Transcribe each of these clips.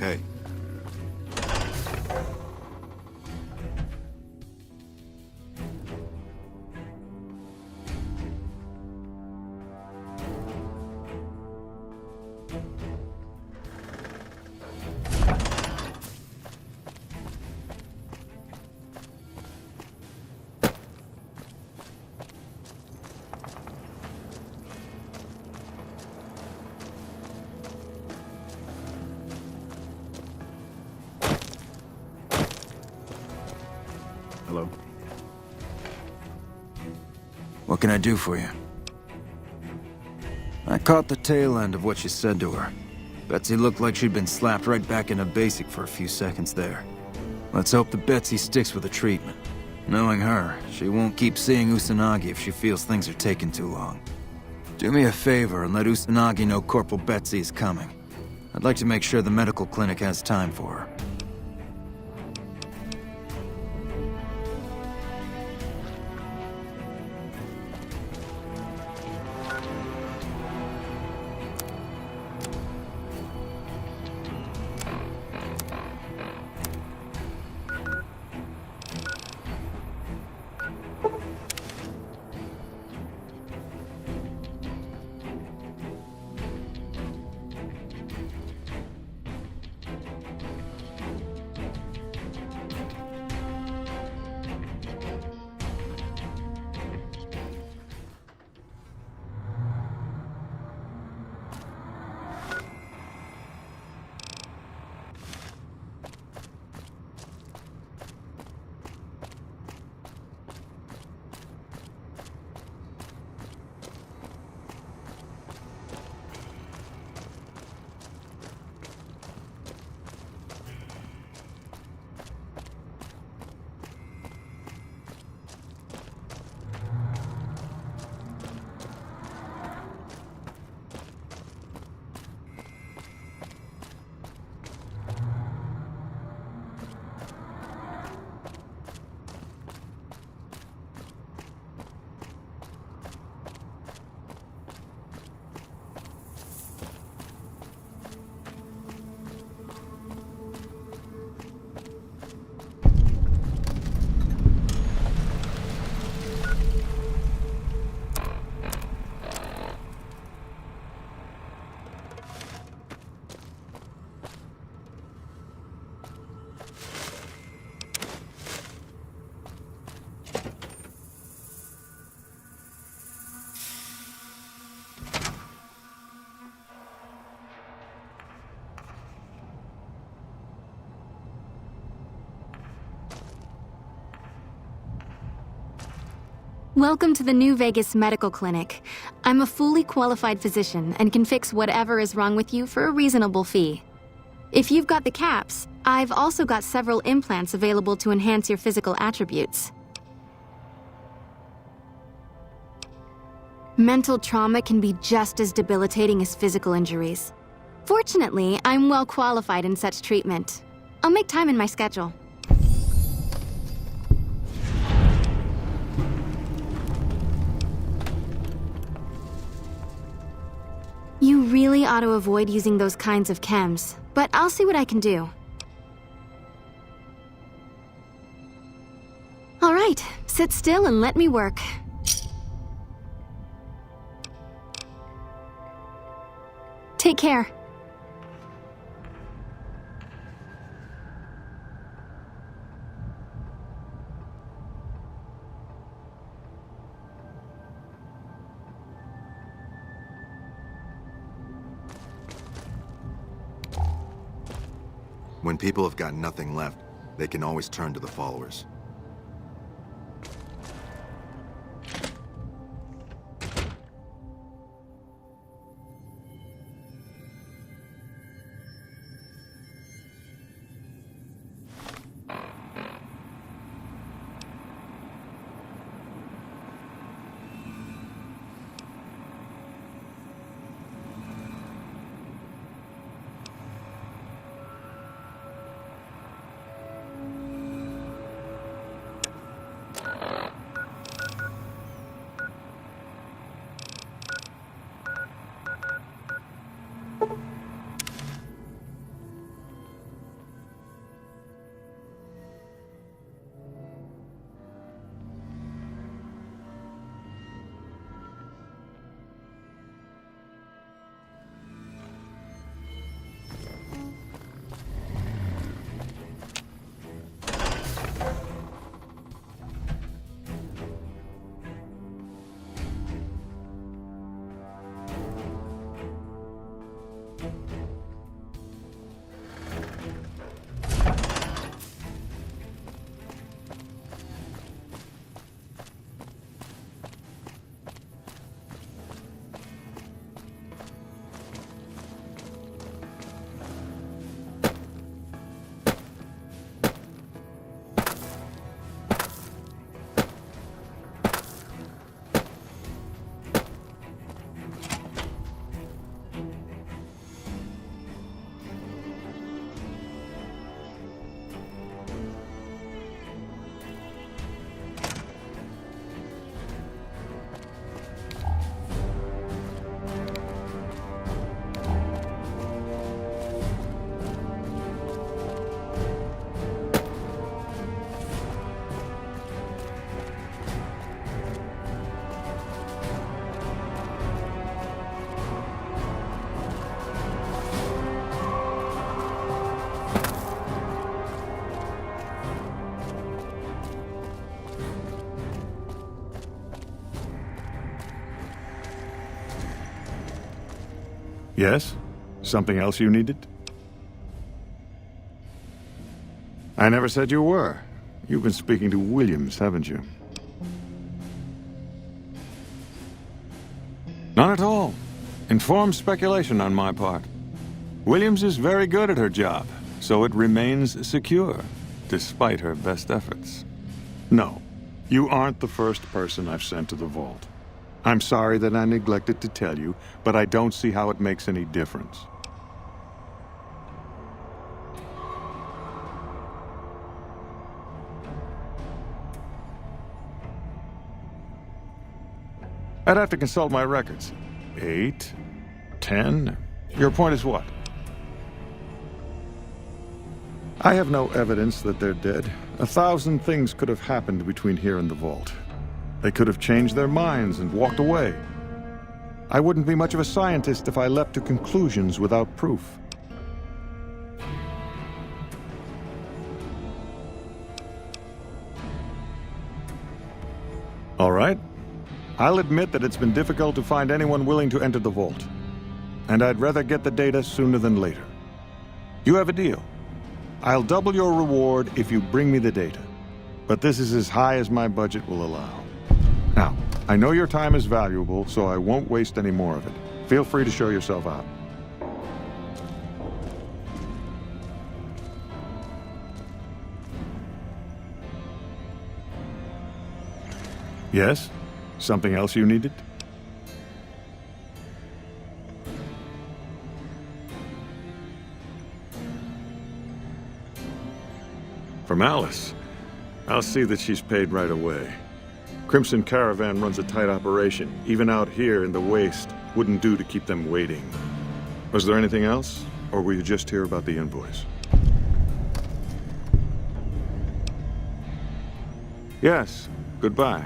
Hey. Hello? What can I do for you? I caught the tail end of what you said to her. Betsy looked like she'd been slapped right back into basic for a few seconds there. Let's hope that Betsy sticks with the treatment. Knowing her, she won't keep seeing Usanagi if she feels things are taking too long. Do me a favor and let Usanagi know Corporal Betsy is coming. I'd like to make sure the medical clinic has time for her. Welcome to the New Vegas Medical Clinic. I'm a fully qualified physician and can fix whatever is wrong with you for a reasonable fee. If you've got the caps, I've also got several implants available to enhance your physical attributes. Mental trauma can be just as debilitating as physical injuries. Fortunately, I'm well qualified in such treatment. I'll make time in my schedule. You really ought to avoid using those kinds of chems, but I'll see what I can do. All right, sit still and let me work. Take care. When people have got nothing left, They can always turn to the followers. Yes? Something else you needed? I never said you were. You've been speaking to Williams, haven't you? Not at all. Informed speculation on my part. Williams is very good at her job, so it remains secure, despite her best efforts. No, you aren't the first person I've sent to the vault. I'm sorry that I neglected to tell you, but I don't see how it makes any difference. I'd have to consult my records. 8, 10. Your point is what? I have no evidence that they're dead. 1,000 things could have happened between here and the vault. They could have changed their minds and walked away. I wouldn't be much of a scientist if I leapt to conclusions without proof. All right. I'll admit that it's been difficult to find anyone willing to enter the vault. And I'd rather get the data sooner than later. You have a deal. I'll double your reward if you bring me the data. But this is as high as my budget will allow. Now, I know your time is valuable, so I won't waste any more of it. Feel free to show yourself out. Yes? Something else you needed? From Alice. I'll see that she's paid right away. Crimson Caravan runs a tight operation. Even out here in the waste, wouldn't do to keep them waiting. Was there anything else? Or were you just here about the invoice? Yes. Goodbye.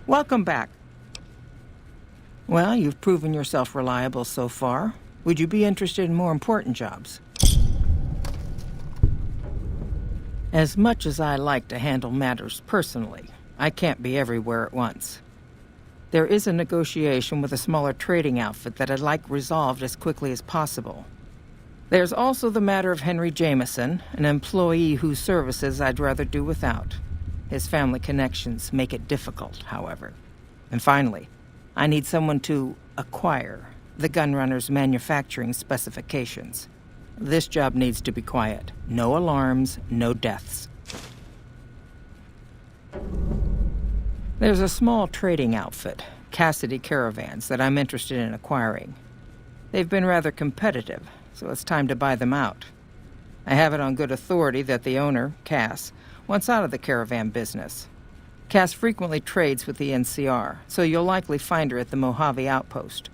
Welcome back. Well, you've proven yourself reliable so far. Would you be interested in more important jobs? As much as I like to handle matters personally, I can't be everywhere at once. There is a negotiation with a smaller trading outfit that I'd like resolved as quickly as possible. There's also the matter of Henry Jameson, an employee whose services I'd rather do without. His family connections make it difficult, however. And finally, I need someone to acquire the Gunrunner's manufacturing specifications. This job needs to be quiet. No alarms, no deaths. There's a small trading outfit, Cassidy Caravans, that I'm interested in acquiring. They've been rather competitive, so it's time to buy them out. I have it on good authority that the owner, Cass, wants out of the caravan business. Cass frequently trades with the NCR, so you'll likely find her at the Mojave outpost.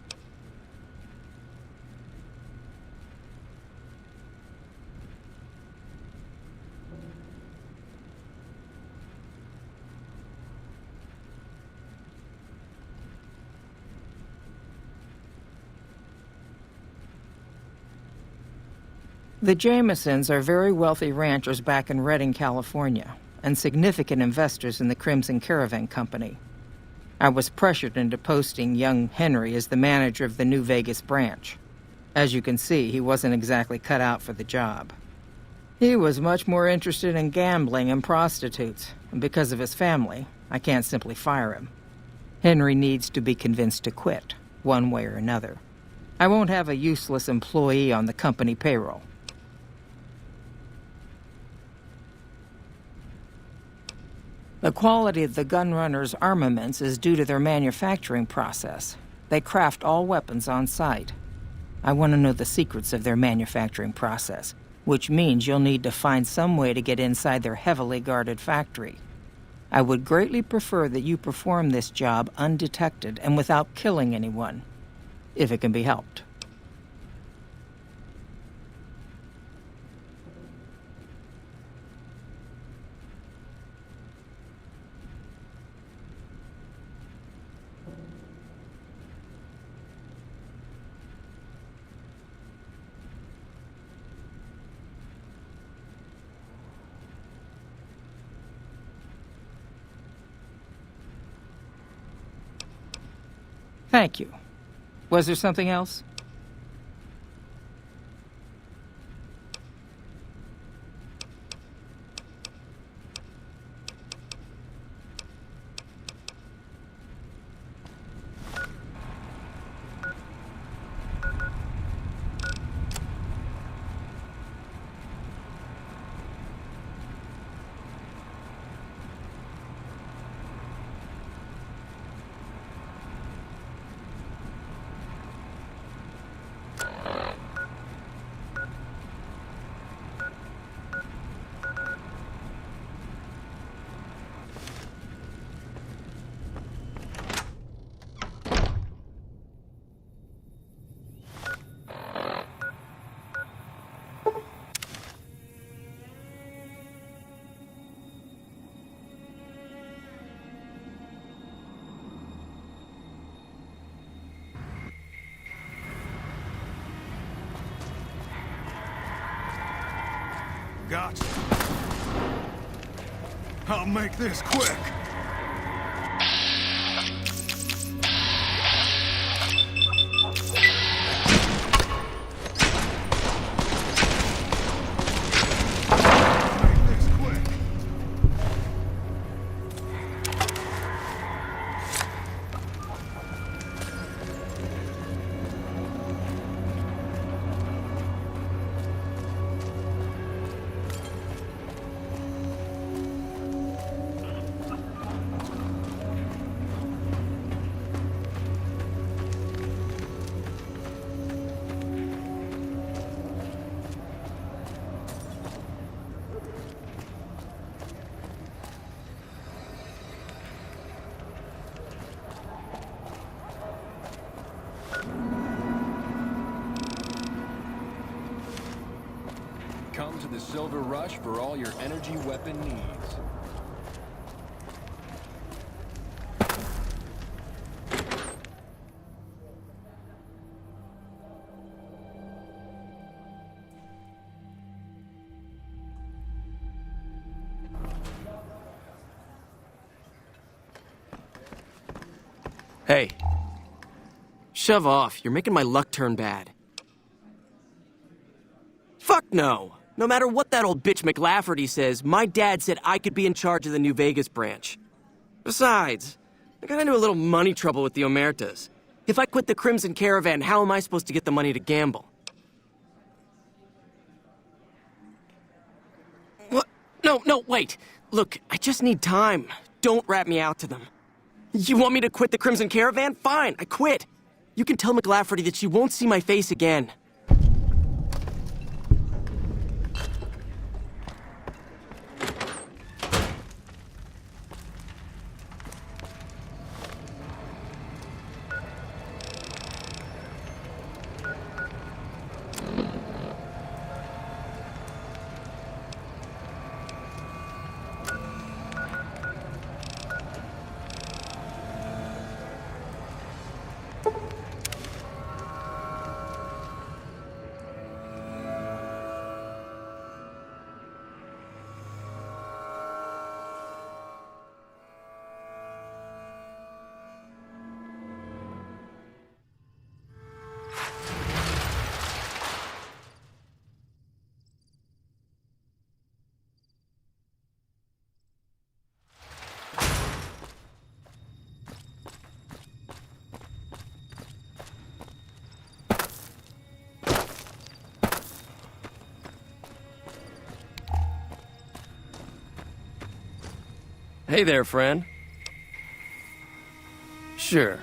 The Jamesons are very wealthy ranchers back in Redding, California, and significant investors in the Crimson Caravan Company. I was pressured into posting young Henry as the manager of the New Vegas branch. As you can see, he wasn't exactly cut out for the job. He was much more interested in gambling and prostitutes, and because of his family, I can't simply fire him. Henry needs to be convinced to quit, one way or another. I won't have a useless employee on the company payroll. The quality of the Gunrunner's armaments is due to their manufacturing process. They craft all weapons on site. I want to know the secrets of their manufacturing process, which means you'll need to find some way to get inside their heavily guarded factory. I would greatly prefer that you perform this job undetected and without killing anyone, if it can be helped. Thank you. Was there something else? Gotcha. I'll make this quick. Come to the Silver Rush for all your energy weapon needs. Hey. Shove off. You're making my luck turn bad. Fuck no. No matter what that old bitch McLafferty says, my dad said I could be in charge of the New Vegas branch. Besides, I got into a little money trouble with the Omertas. If I quit the Crimson Caravan, how am I supposed to get the money to gamble? What? No, wait. Look, I just need time. Don't rat me out to them. You want me to quit the Crimson Caravan? Fine, I quit. You can tell McLafferty that she won't see my face again. Hey there, friend. Sure.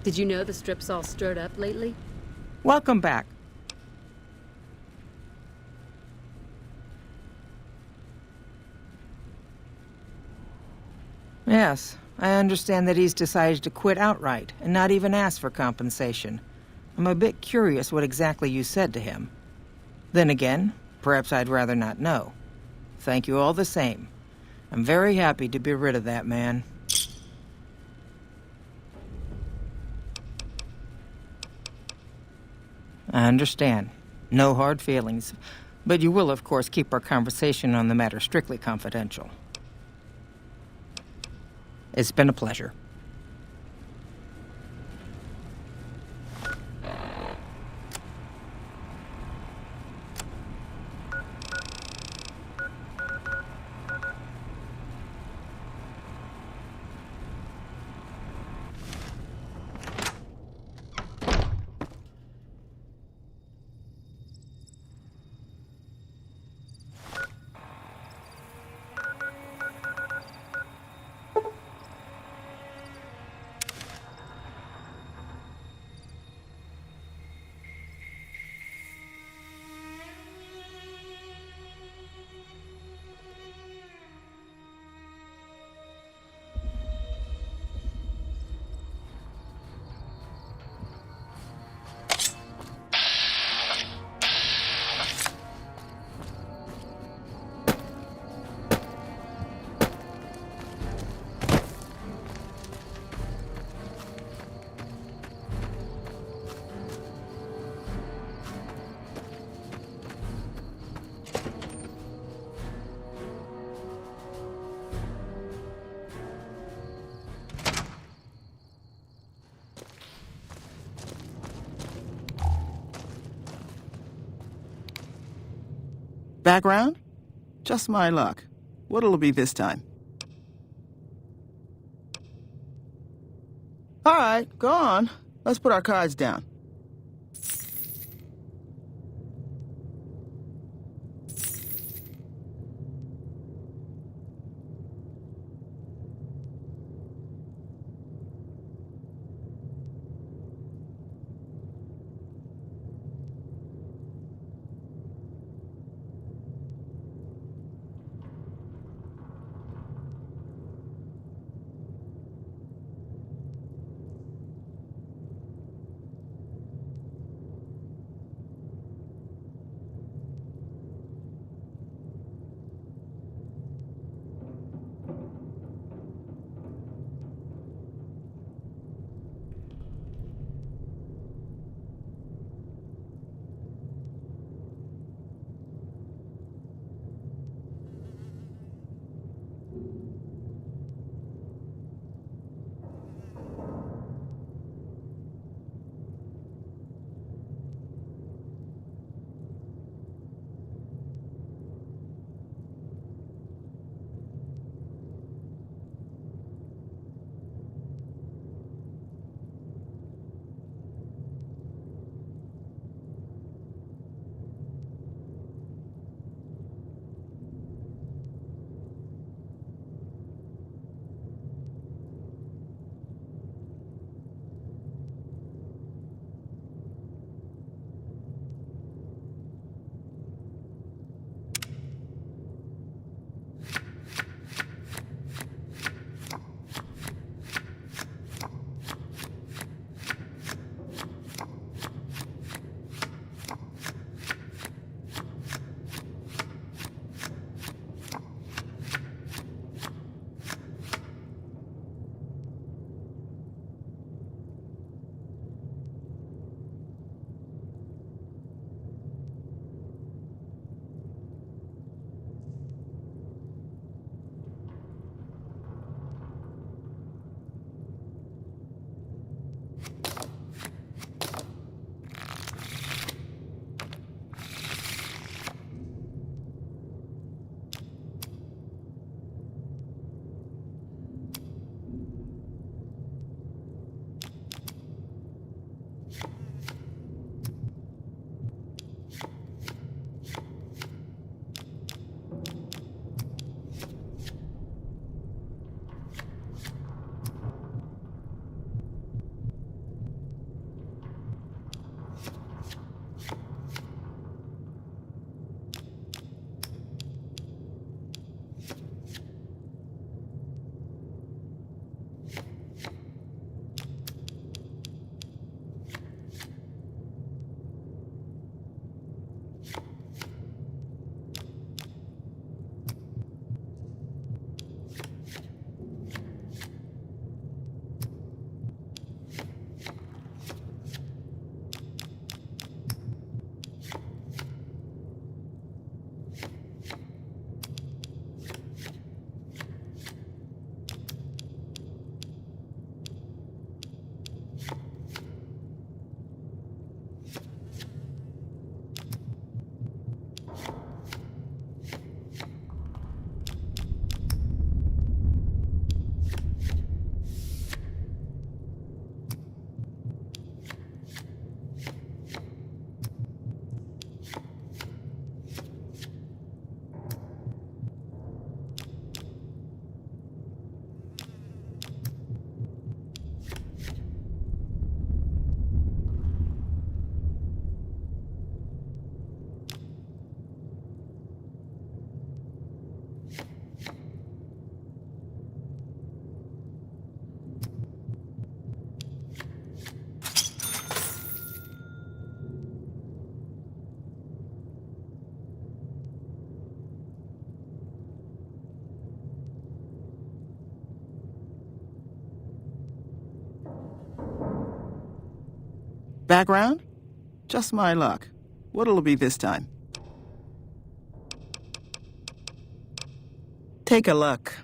Did you know the strip's all stirred up lately? Welcome back. Yes, I understand that he's decided to quit outright and not even ask for compensation. I'm a bit curious what exactly you said to him. Then again, perhaps I'd rather not know. Thank you all the same. I'm very happy to be rid of that man. I understand. No hard feelings. But you will, of course, keep our conversation on the matter strictly confidential. It's been a pleasure. Background? Just my luck. What'll it be this time? All right, go on. Let's put our cards down. Background? Just my luck. What'll it be this time? Take a look.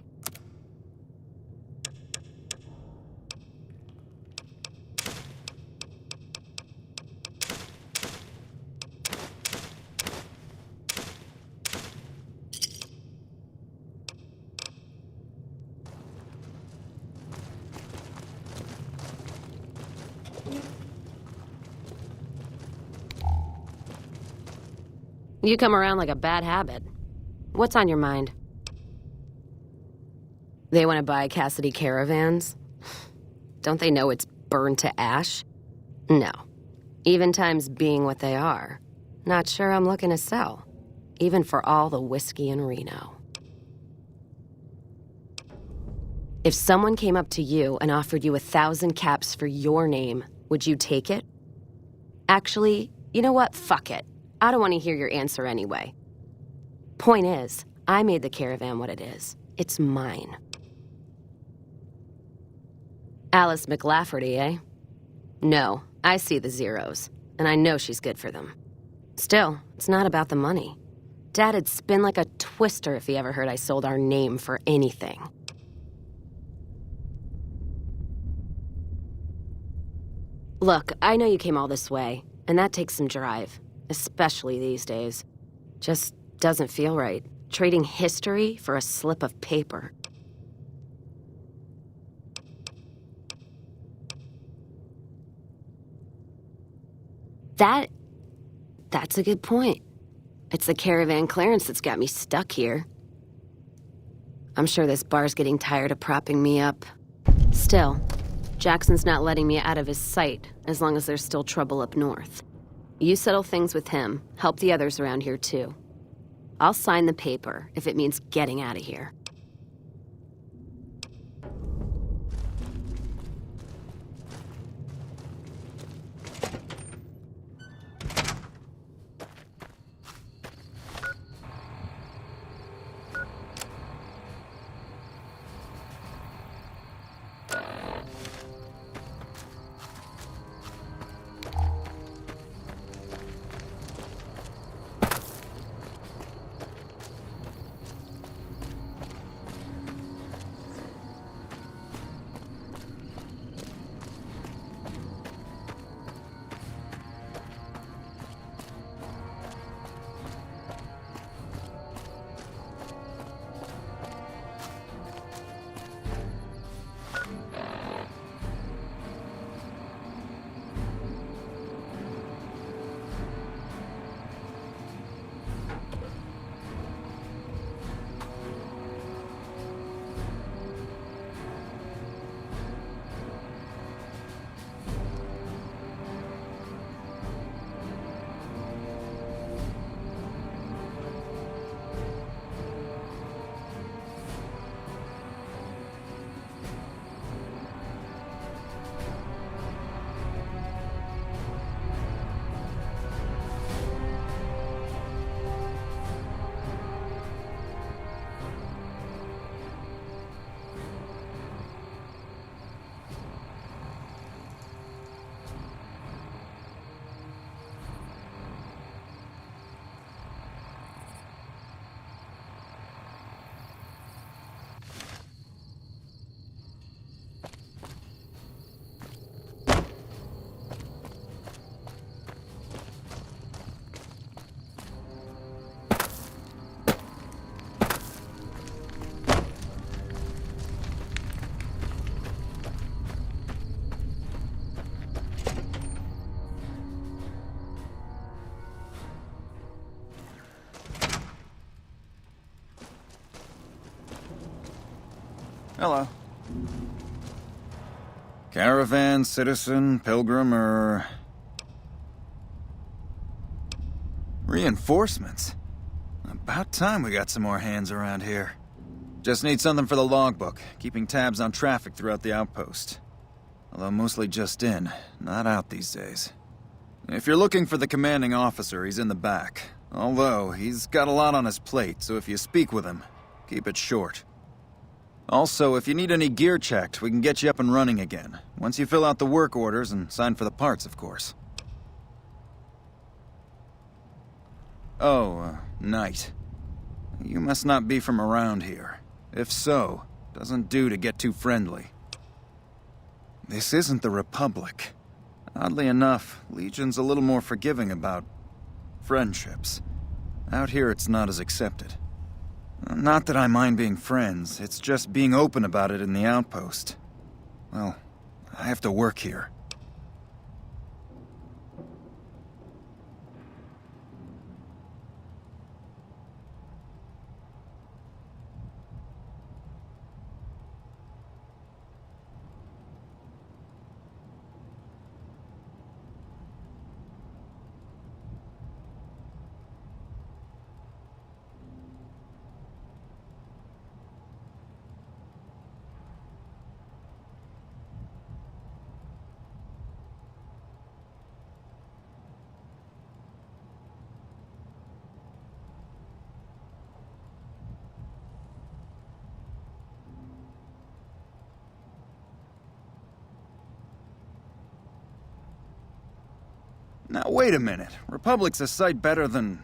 You come around like a bad habit. What's on your mind? They want to buy Cassidy caravans? Don't they know it's burned to ash? No. Even times being what they are. Not sure I'm looking to sell. Even for all the whiskey in Reno. If someone came up to you and offered you 1,000 caps for your name, would you take it? Actually, you know what? Fuck it. I don't want to hear your answer anyway. Point is, I made the caravan what it is. It's mine. Alice McLafferty, eh? No, I see the zeros, and I know she's good for them. Still, it's not about the money. Dad'd spin like a twister if he ever heard I sold our name for anything. Look, I know you came all this way, and that takes some drive. Especially these days. Just doesn't feel right. Trading history for a slip of paper. That's a good point. It's the caravan clearance that's got me stuck here. I'm sure this bar's getting tired of propping me up. Still, Jackson's not letting me out of his sight as long as there's still trouble up north. You settle things with him, help the others around here too. I'll sign the paper if it means getting out of here. Hello. Caravan, citizen, pilgrim, or... Reinforcements? About time we got some more hands around here. Just need something for the logbook, keeping tabs on traffic throughout the outpost. Although mostly just in, not out these days. If you're looking for the commanding officer, he's in the back. Although, he's got a lot on his plate, so if you speak with him, keep it short. Also, if you need any gear checked, we can get you up and running again. Once you fill out the work orders and sign for the parts, of course. Oh, Knight. You must not be from around here. If so, doesn't do to get too friendly. This isn't the Republic. Oddly enough, Legion's a little more forgiving about friendships. Out here, it's not as accepted. Not that I mind being friends, it's just being open about it in the outpost. Well, I have to work here. Now, wait a minute. Republic's a sight better than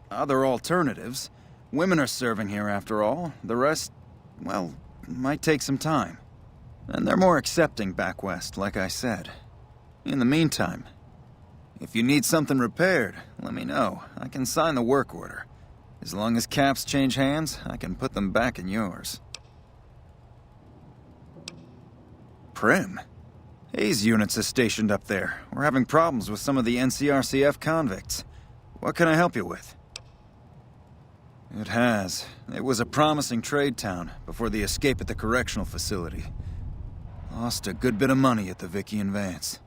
other alternatives. Women are serving here, after all. The rest, well, might take some time. And they're more accepting back west, like I said. In the meantime, if you need something repaired, let me know. I can sign the work order. As long as caps change hands, I can put them back in yours. Prim? Hayes units are stationed up there. We're having problems with some of the NCRCF convicts. What can I help you with? It has. It was a promising trade town before the escape at the correctional facility. Lost a good bit of money at the Vicky and Vance.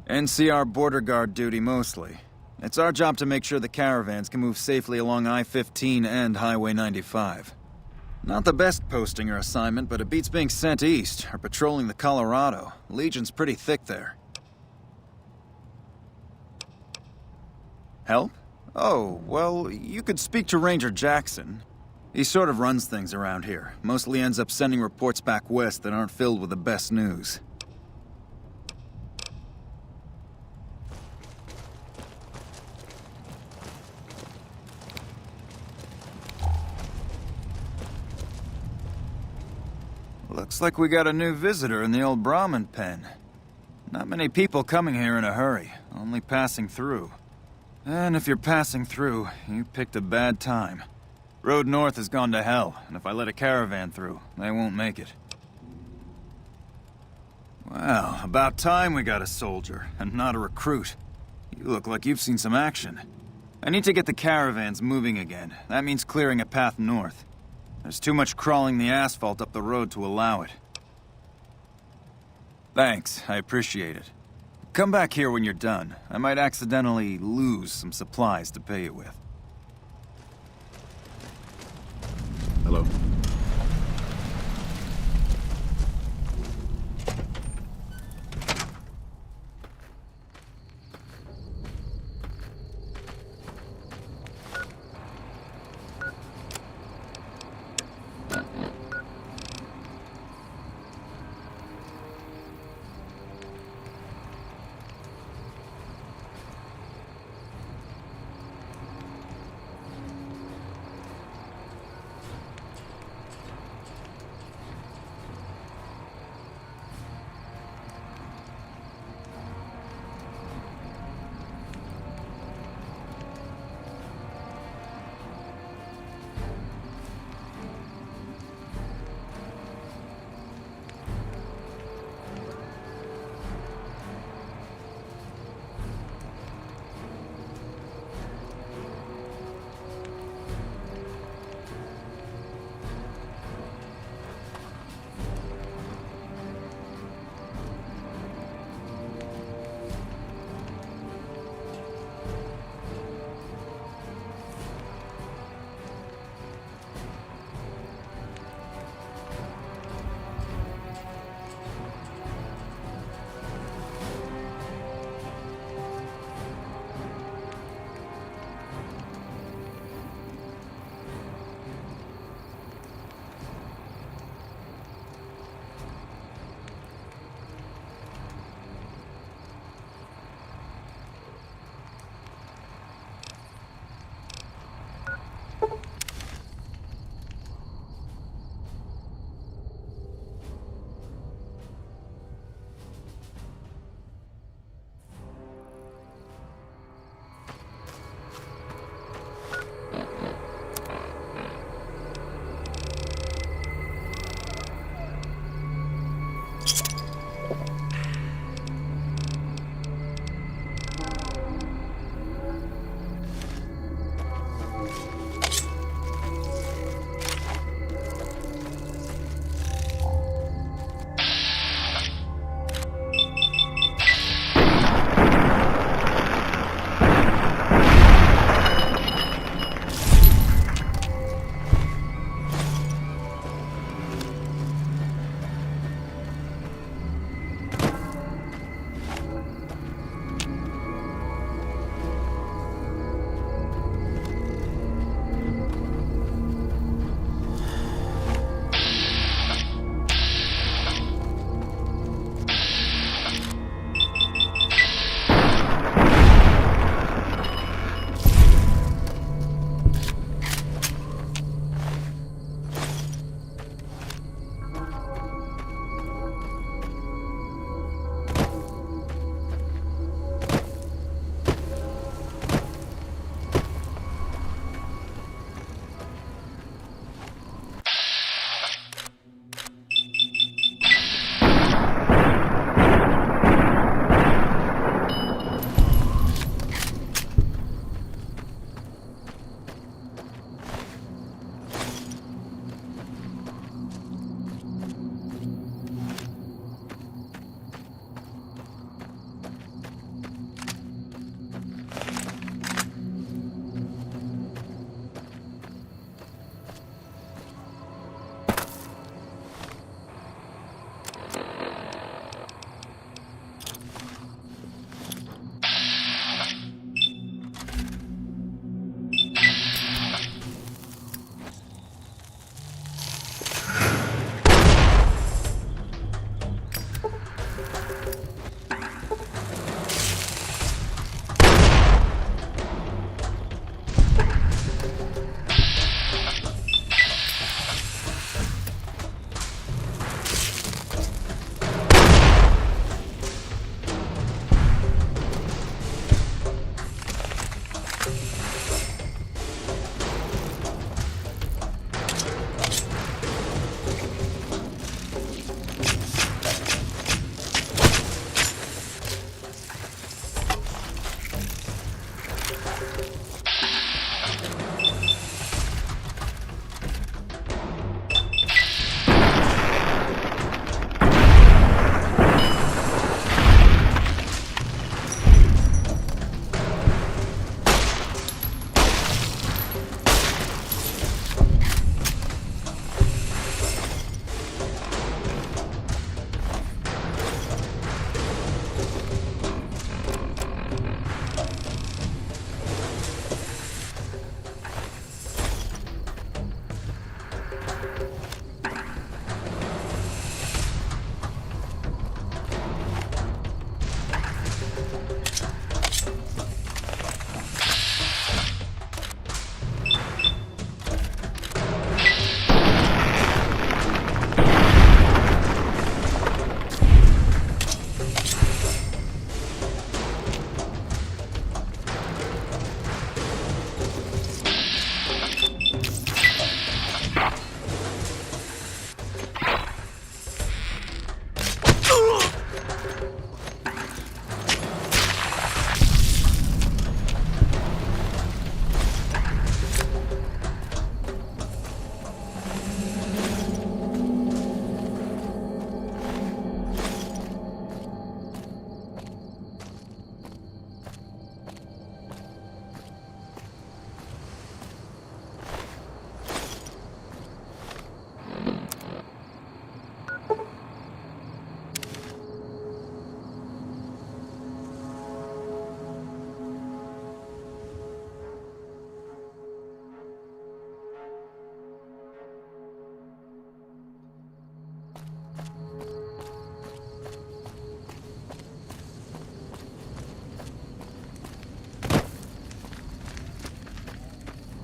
NCR border guard duty mostly. It's our job to make sure the caravans can move safely along I-15 and Highway 95. Not the best posting or assignment, but it beats being sent east or patrolling the Colorado. Legion's pretty thick there. Help? Oh, well, you could speak to Ranger Jackson. He sort of runs things around here. Mostly ends up sending reports back west that aren't filled with the best news. Looks like we got a new visitor in the old Brahmin pen. Not many people coming here in a hurry, only passing through. And if you're passing through, you picked a bad time. Road north has gone to hell, and if I let a caravan through, they won't make it. Well, about time we got a soldier, and not a recruit. You look like you've seen some action. I need to get the caravans moving again. That means clearing a path north. There's too much crawling the asphalt up the road to allow it. Thanks, I appreciate it. Come back here when you're done. I might accidentally lose some supplies to pay you with. Hello.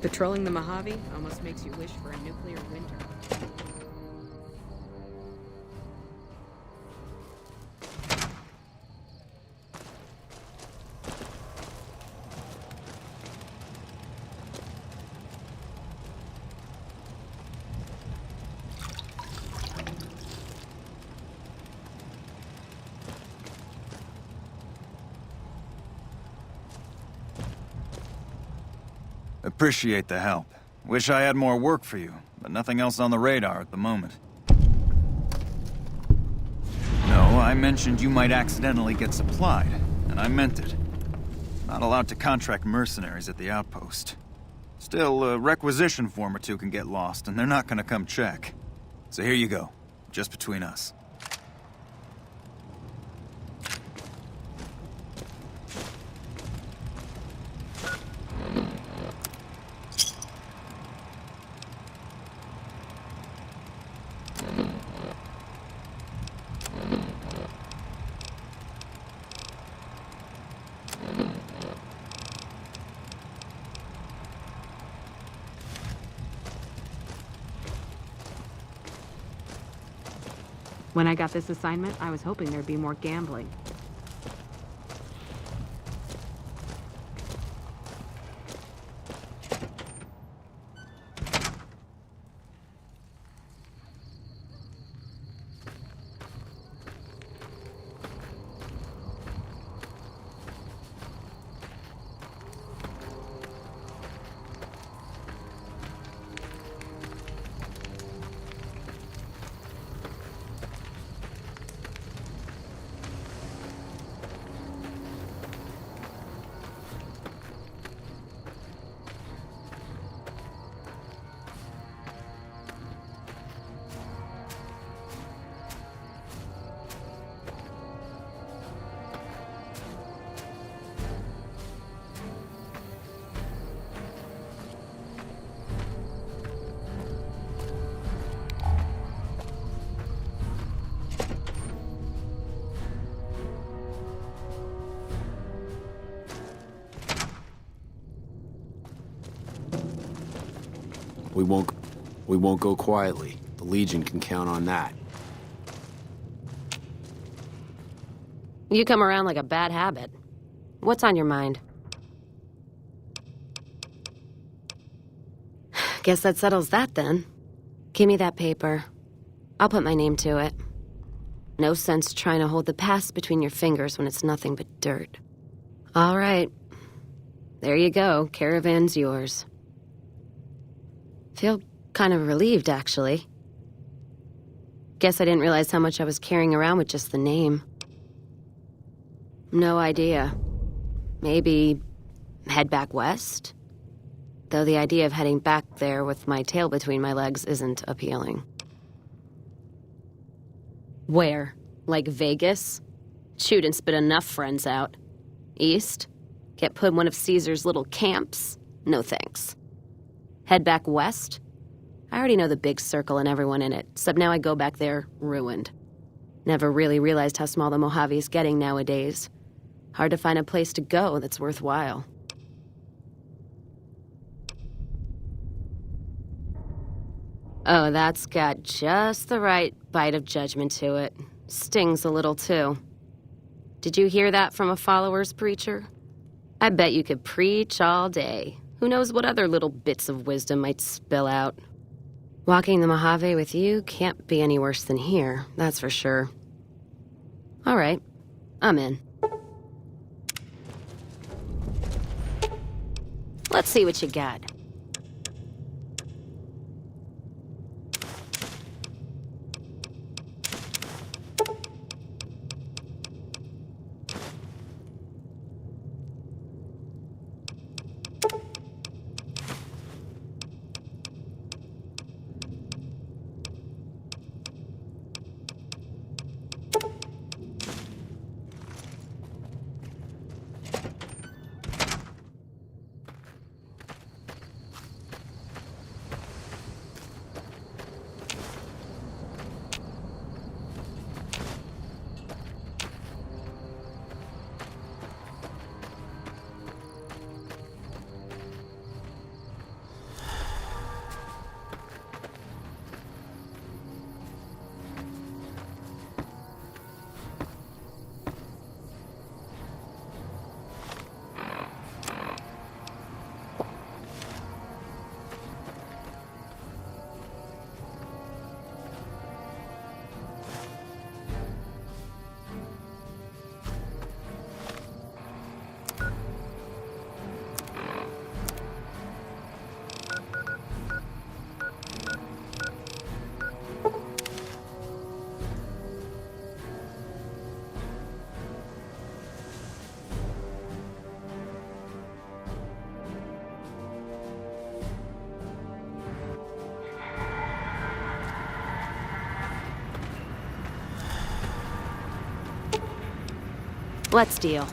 Patrolling the Mojave almost makes you wish for a nuclear winter. Appreciate the help. Wish I had more work for you, but nothing else on the radar at the moment. No, I mentioned you might accidentally get supplied, and I meant it. Not allowed to contract mercenaries at the outpost. Still, a requisition form or two can get lost, and they're not gonna come check. So here you go, just between us. When I got this assignment, I was hoping there'd be more gambling. We won't go quietly. The Legion can count on that. You come around like a bad habit. What's on your mind? Guess that settles that then. Give me that paper. I'll put my name to it. No sense trying to hold the past between your fingers when it's nothing but dirt. All right. There you go. Caravan's yours. Feel kind of relieved, actually. Guess I didn't realize how much I was carrying around with just the name. No idea. Maybe head back west? Though the idea of heading back there with my tail between my legs isn't appealing. Where? Like Vegas? Shoot and spit enough friends out. East? Get put in one of Caesar's little camps? No thanks. Head back west? I already know the big circle and everyone in it, except now I go back there ruined. Never really realized how small the Mojave is getting nowadays. Hard to find a place to go that's worthwhile. Oh, that's got just the right bite of judgment to it. Stings a little, too. Did you hear that from a follower's preacher? I bet you could preach all day. Who knows what other little bits of wisdom might spill out. Walking the Mojave with you can't be any worse than here, that's for sure. All right, I'm in. Let's see what you got. Let's deal.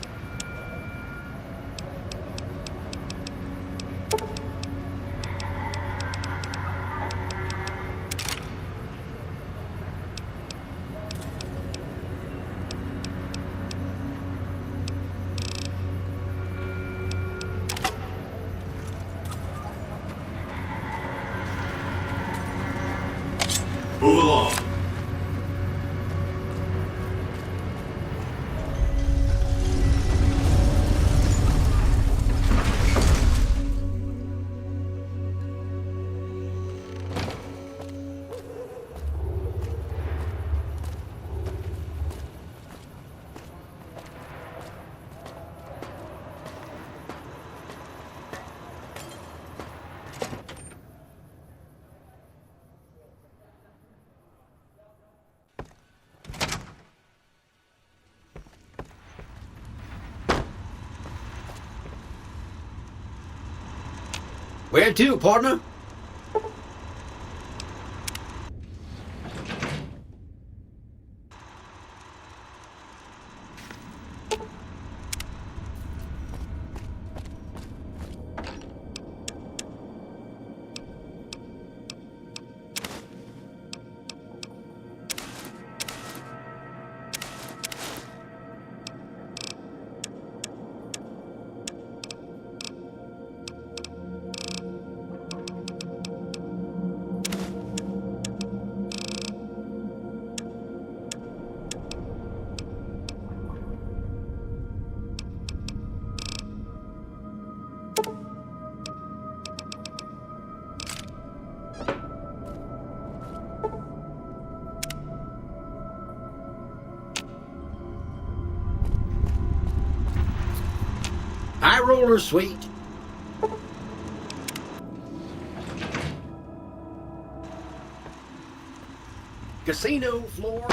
Move along. Where to, partner? High roller suite. Casino floor.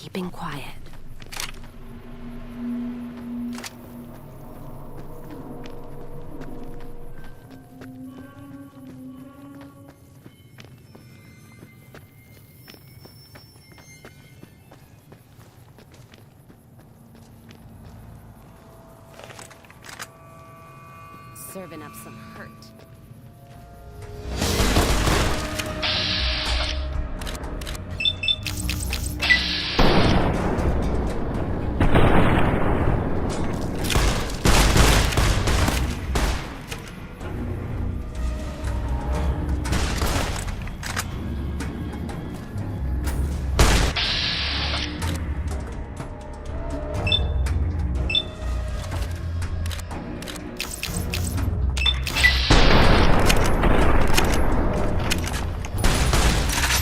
keeping quiet. Serving up some hurt.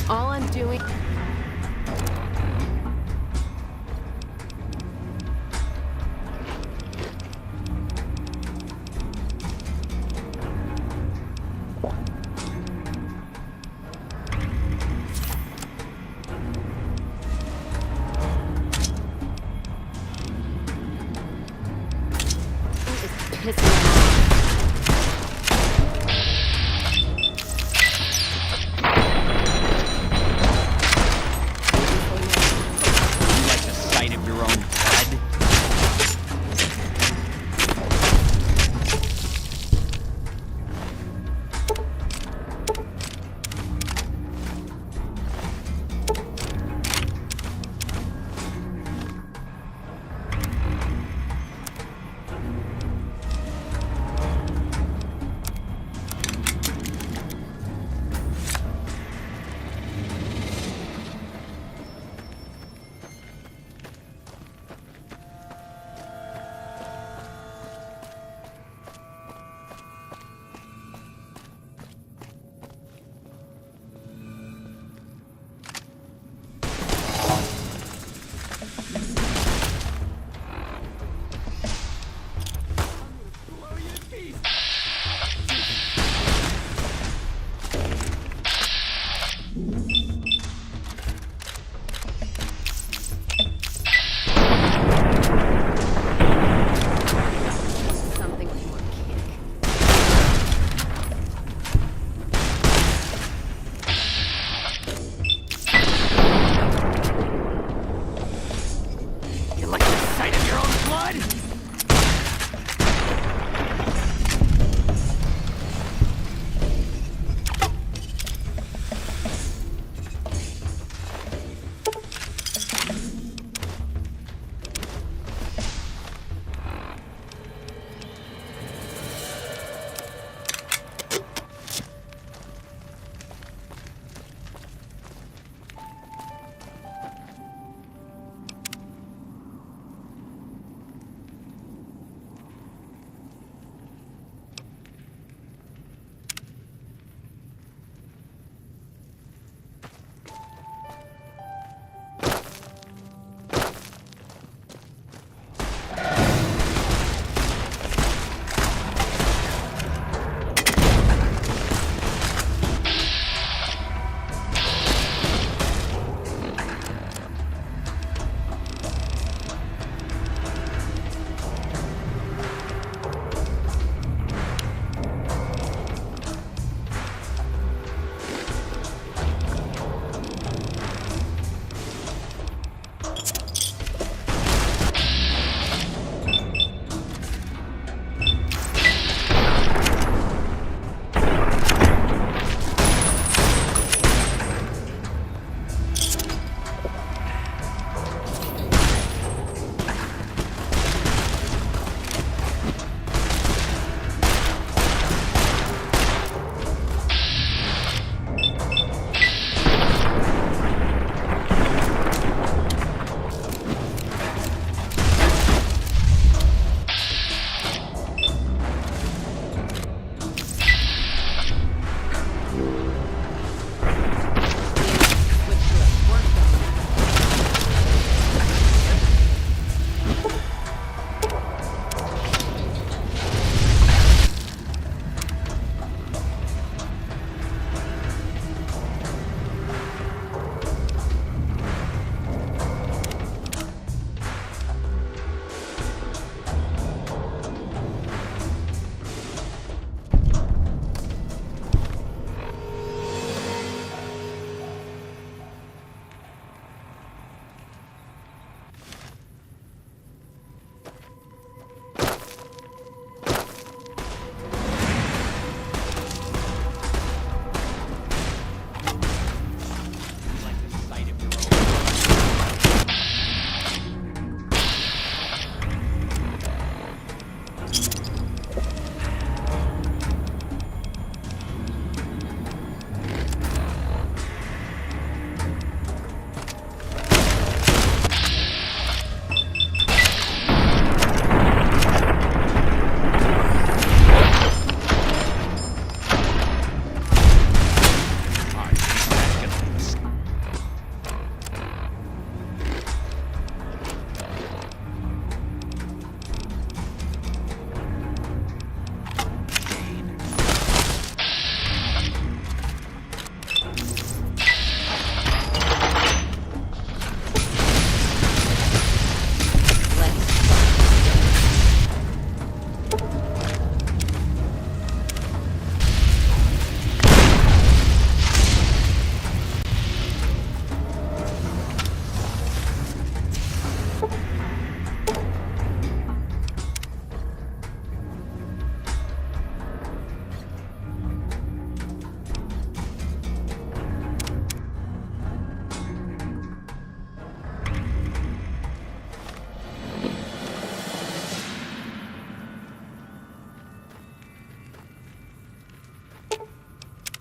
All I'm doing... is pissing me off. You like the sight of your own blood?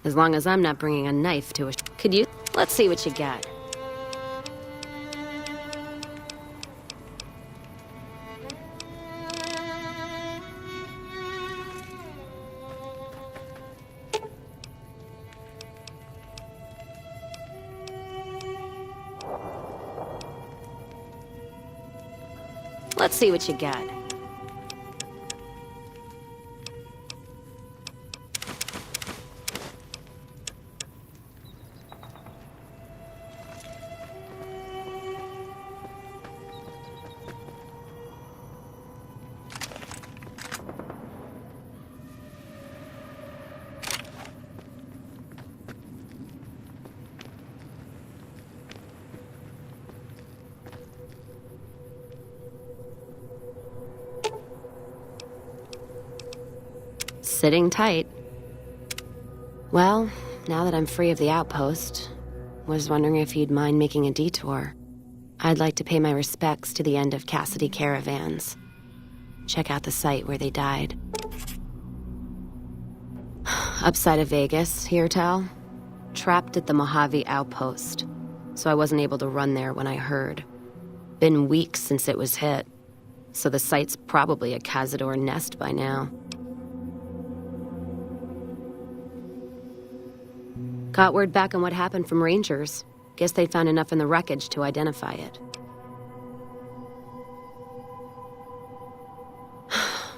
As long as I'm not bringing a knife to a... Could you... Let's see what you got. Let's see what you got. Sitting tight. Well, now that I'm free of the outpost, was wondering if you'd mind making a detour. I'd like to pay my respects to the end of Cassidy Caravans. Check out the site where they died. Upside of Vegas, here, Tal. Trapped at the Mojave outpost, so I wasn't able to run there when I heard. Been weeks since it was hit, so the site's probably a Cazador nest by now. Got word back on what happened from Rangers. Guess they found enough in the wreckage to identify it.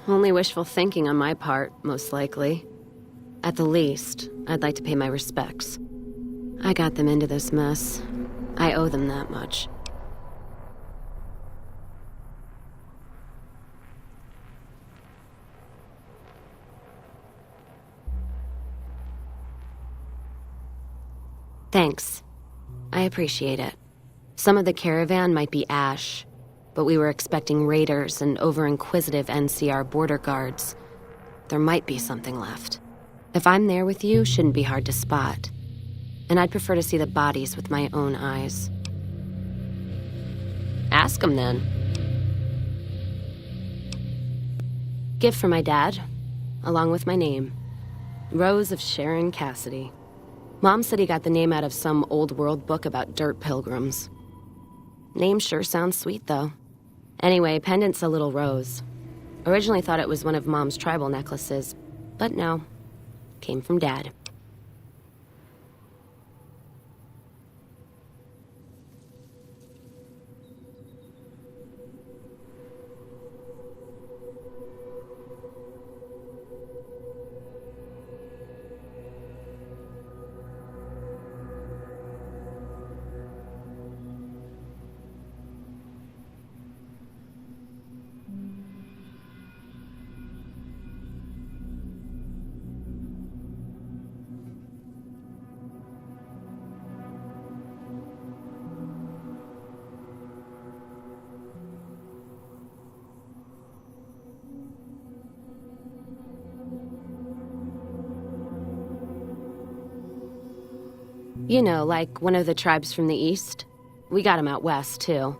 Only wishful thinking on my part, most likely. At the least, I'd like to pay my respects. I got them into this mess. I owe them that much. Thanks. I appreciate it. Some of the caravan might be ash, but we were expecting raiders and over-inquisitive NCR border guards. There might be something left. If I'm there with you, shouldn't be hard to spot. And I'd prefer to see the bodies with my own eyes. Ask them then. Gift for my dad, along with my name. Rose of Sharon Cassidy. Mom said he got the name out of some old world book about dirt pilgrims. Name sure sounds sweet, though. Anyway, pendant's a little rose. Originally thought it was one of Mom's tribal necklaces, but no. Came from Dad. You know, like one of the tribes from the east. We got them out west, too.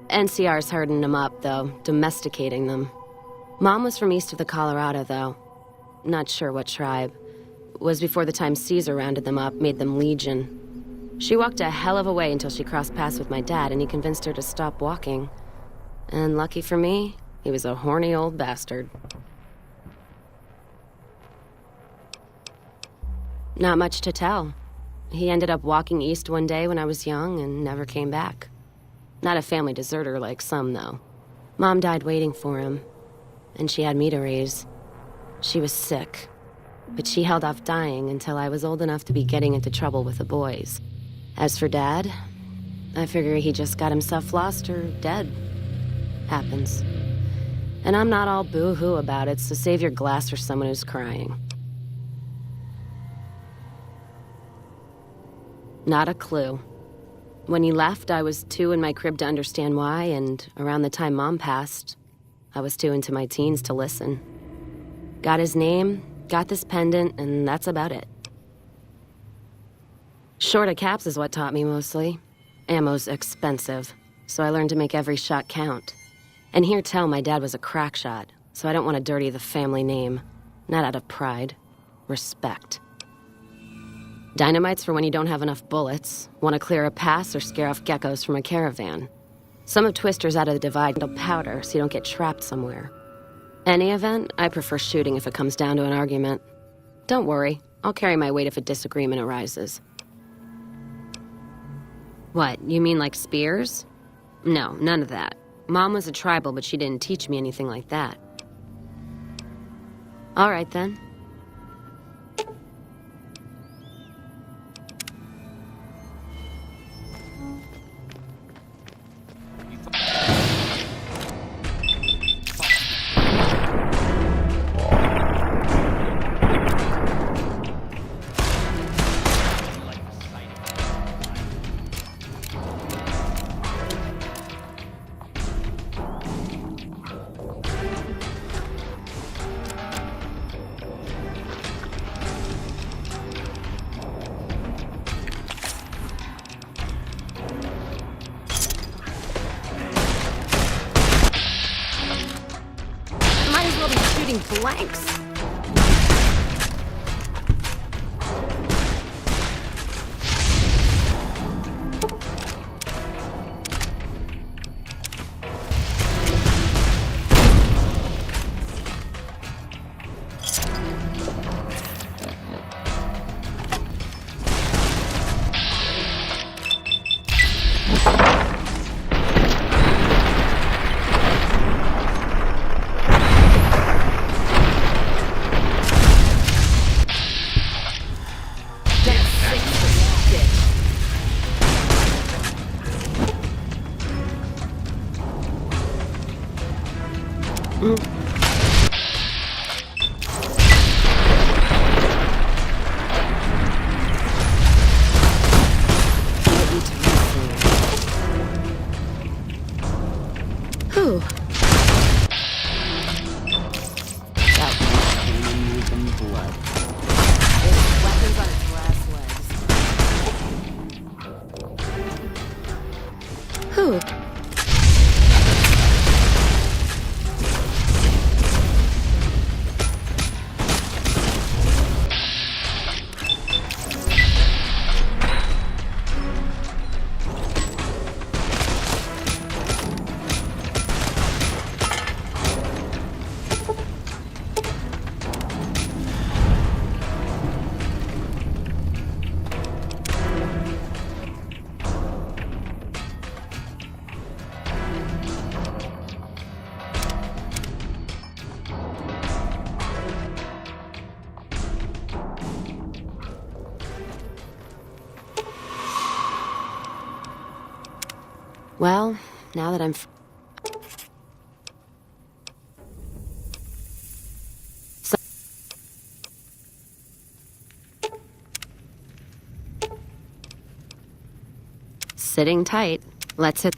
NCR's herding them up, though, domesticating them. Mom was from east of the Colorado, though. Not sure what tribe. Was before the time Caesar rounded them up, made them legion. She walked a hell of a way until she crossed paths with my dad, and he convinced her to stop walking. And lucky for me, he was a horny old bastard. Not much to tell. He ended up walking east one day when I was young and never came back. Not a family deserter like some, though. Mom died waiting for him, and she had me to raise. She was sick, but she held off dying until I was old enough to be getting into trouble with the boys. As for Dad, I figure he just got himself lost or dead. Happens. And I'm not all boo-hoo about it, so save your glass for someone who's crying. Not a clue. When he left, I was too in my crib to understand why, and around the time Mom passed, I was too into my teens to listen. Got his name, got this pendant, and that's about it. Short of caps is what taught me mostly. Ammo's expensive, so I learned to make every shot count. And hear tell my dad was a crack shot, so I don't want to dirty the family name. Not out of pride. Respect. Dynamite's for when you don't have enough bullets, want to clear a pass, or scare off geckos from a caravan. Some of Twister's out of the Divide will powder so you don't get trapped somewhere. Any event, I prefer shooting if it comes down to an argument. Don't worry, I'll carry my weight if a disagreement arises. What, you mean like spears? No, none of that. Mom was a tribal, but she didn't teach me anything like that. All right, then. Might as well be shooting blanks. Whew. That one came in losing blood. There's weapons on its last legs. Whew. Well, now that I'm... Sitting tight. Let's hit...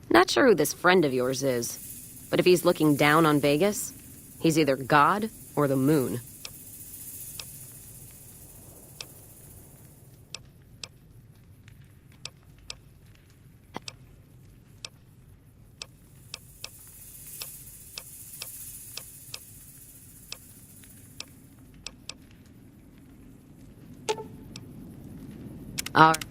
Not sure who this friend of yours is, but if he's looking down on Vegas, he's either God or the moon. All right.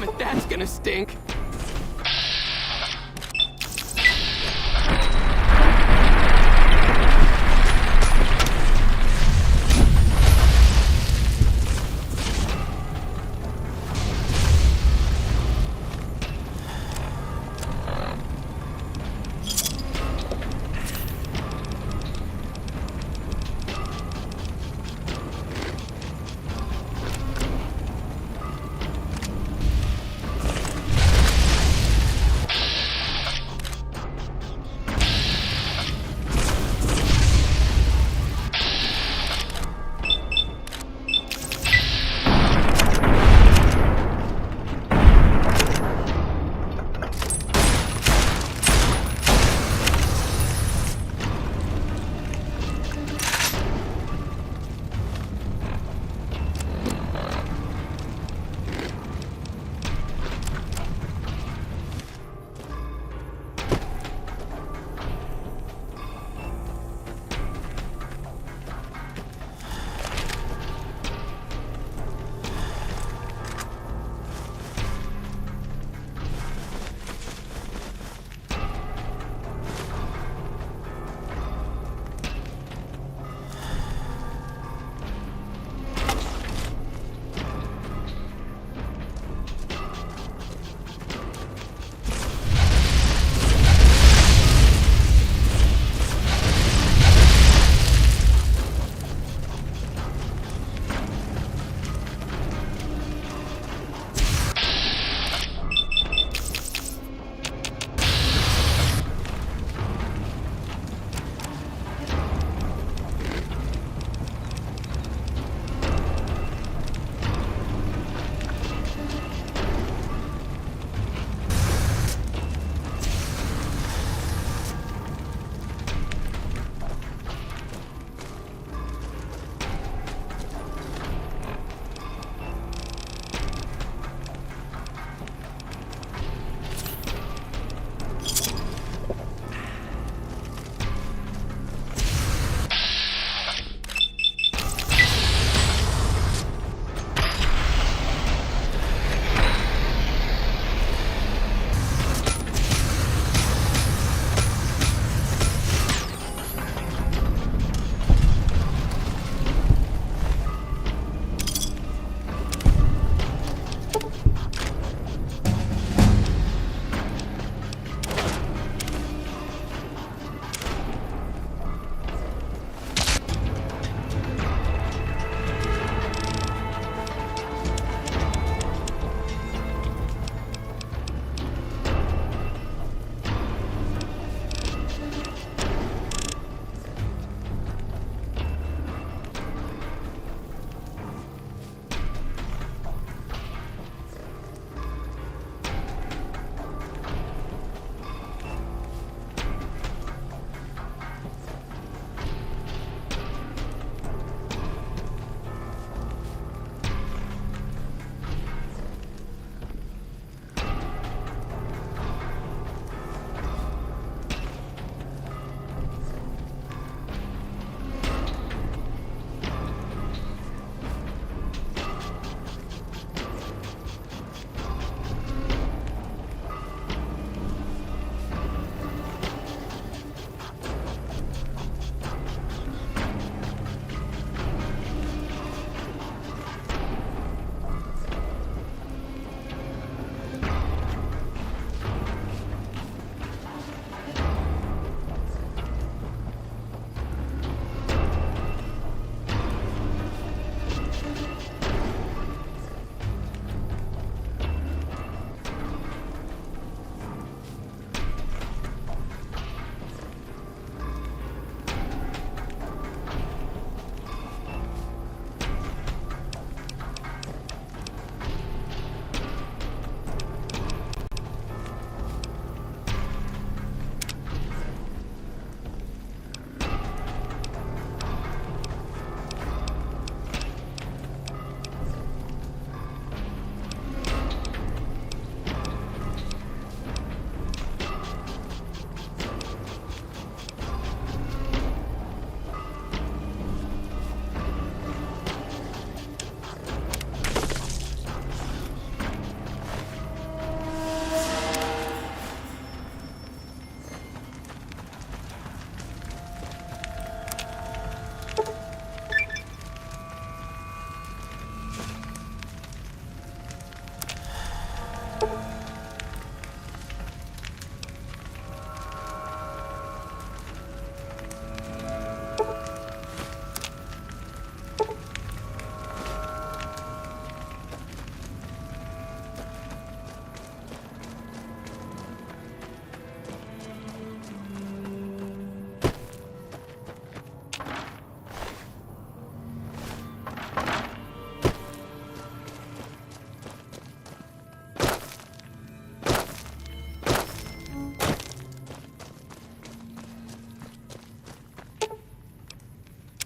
Damn it, that's gonna stink.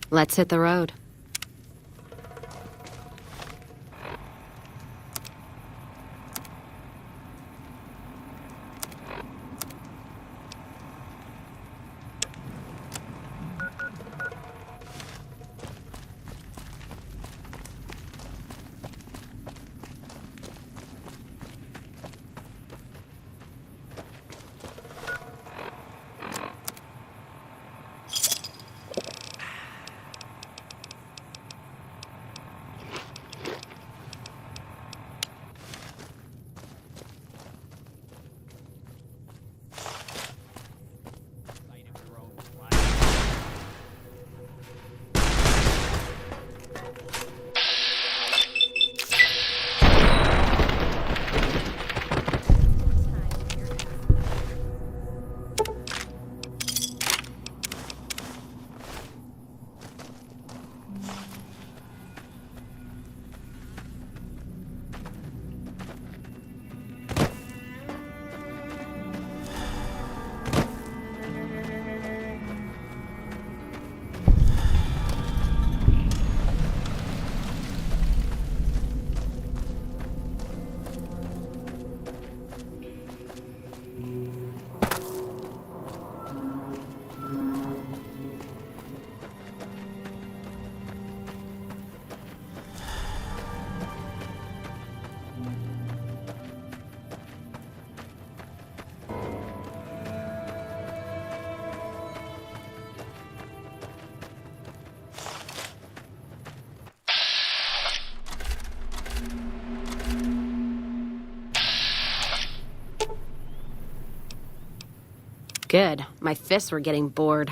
Let's hit the road. Good. My fists were getting bored.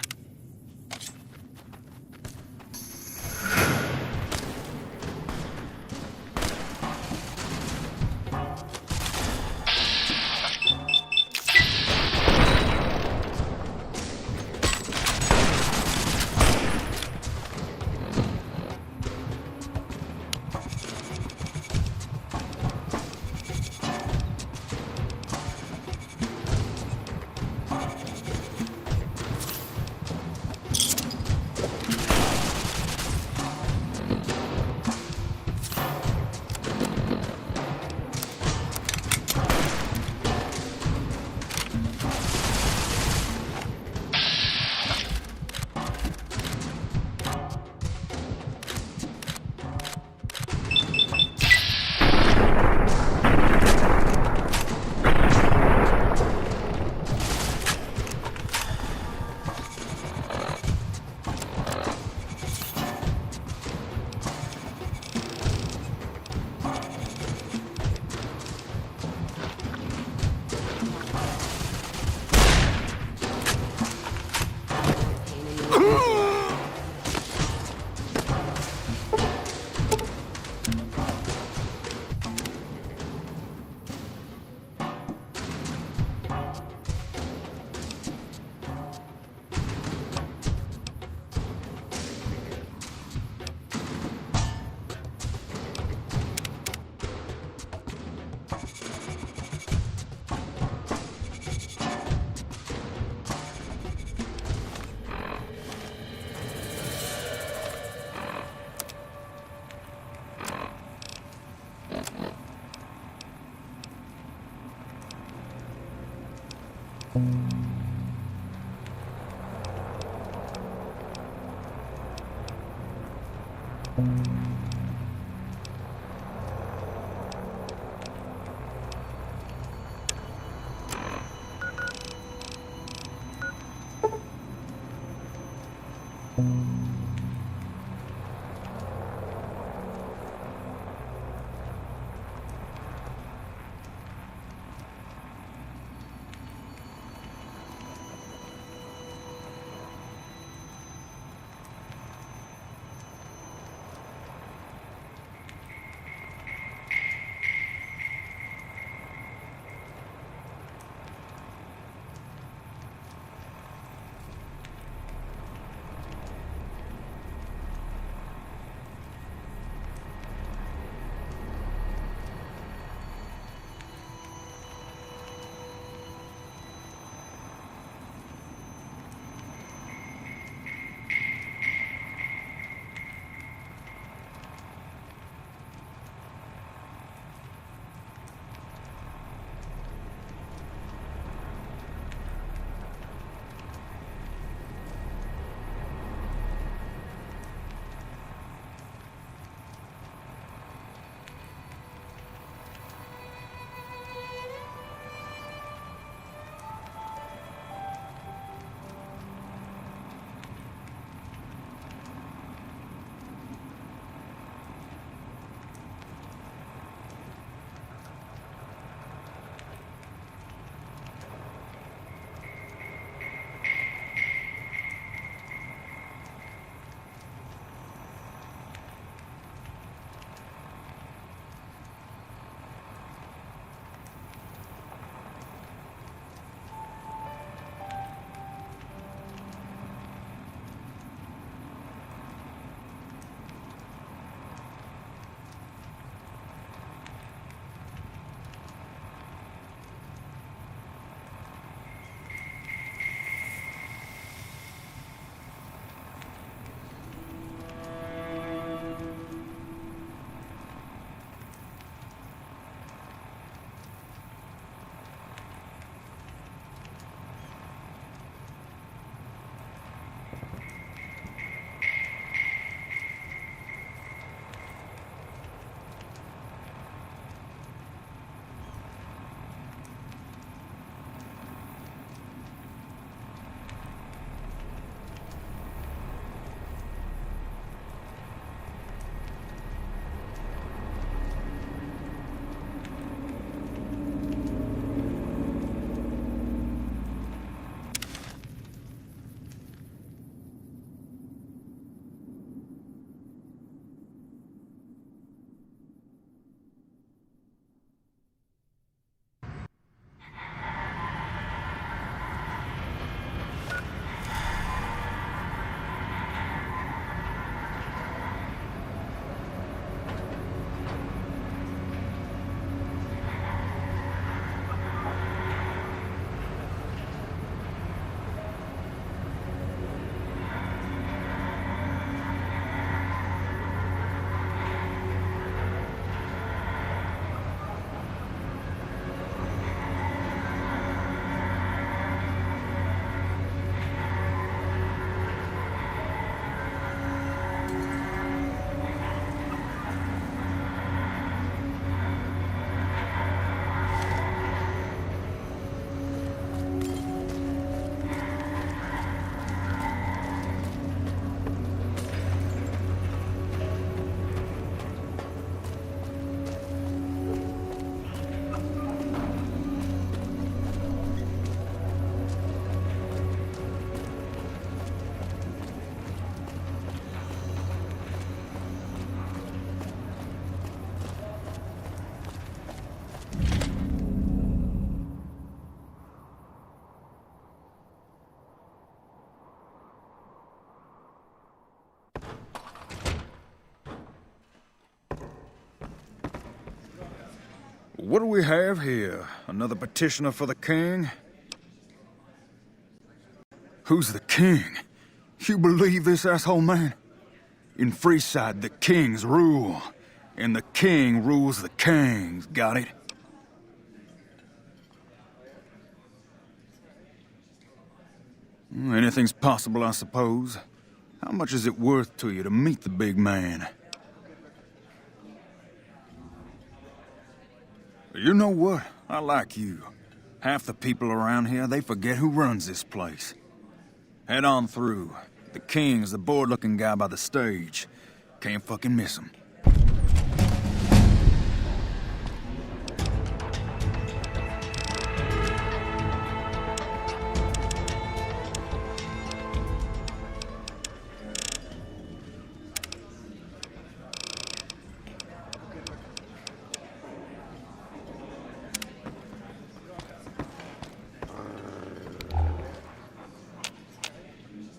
what do we have here? Another petitioner for the king? Who's the king? You believe this, asshole man? In Freeside, the kings rule. And the king rules the kings, got it? Anything's possible, I suppose. How much is it worth to you to meet the big man? You know what? I like you. Half the people around here, they forget who runs this place. Head on through. The king's the bored-looking guy by the stage. Can't fucking miss him.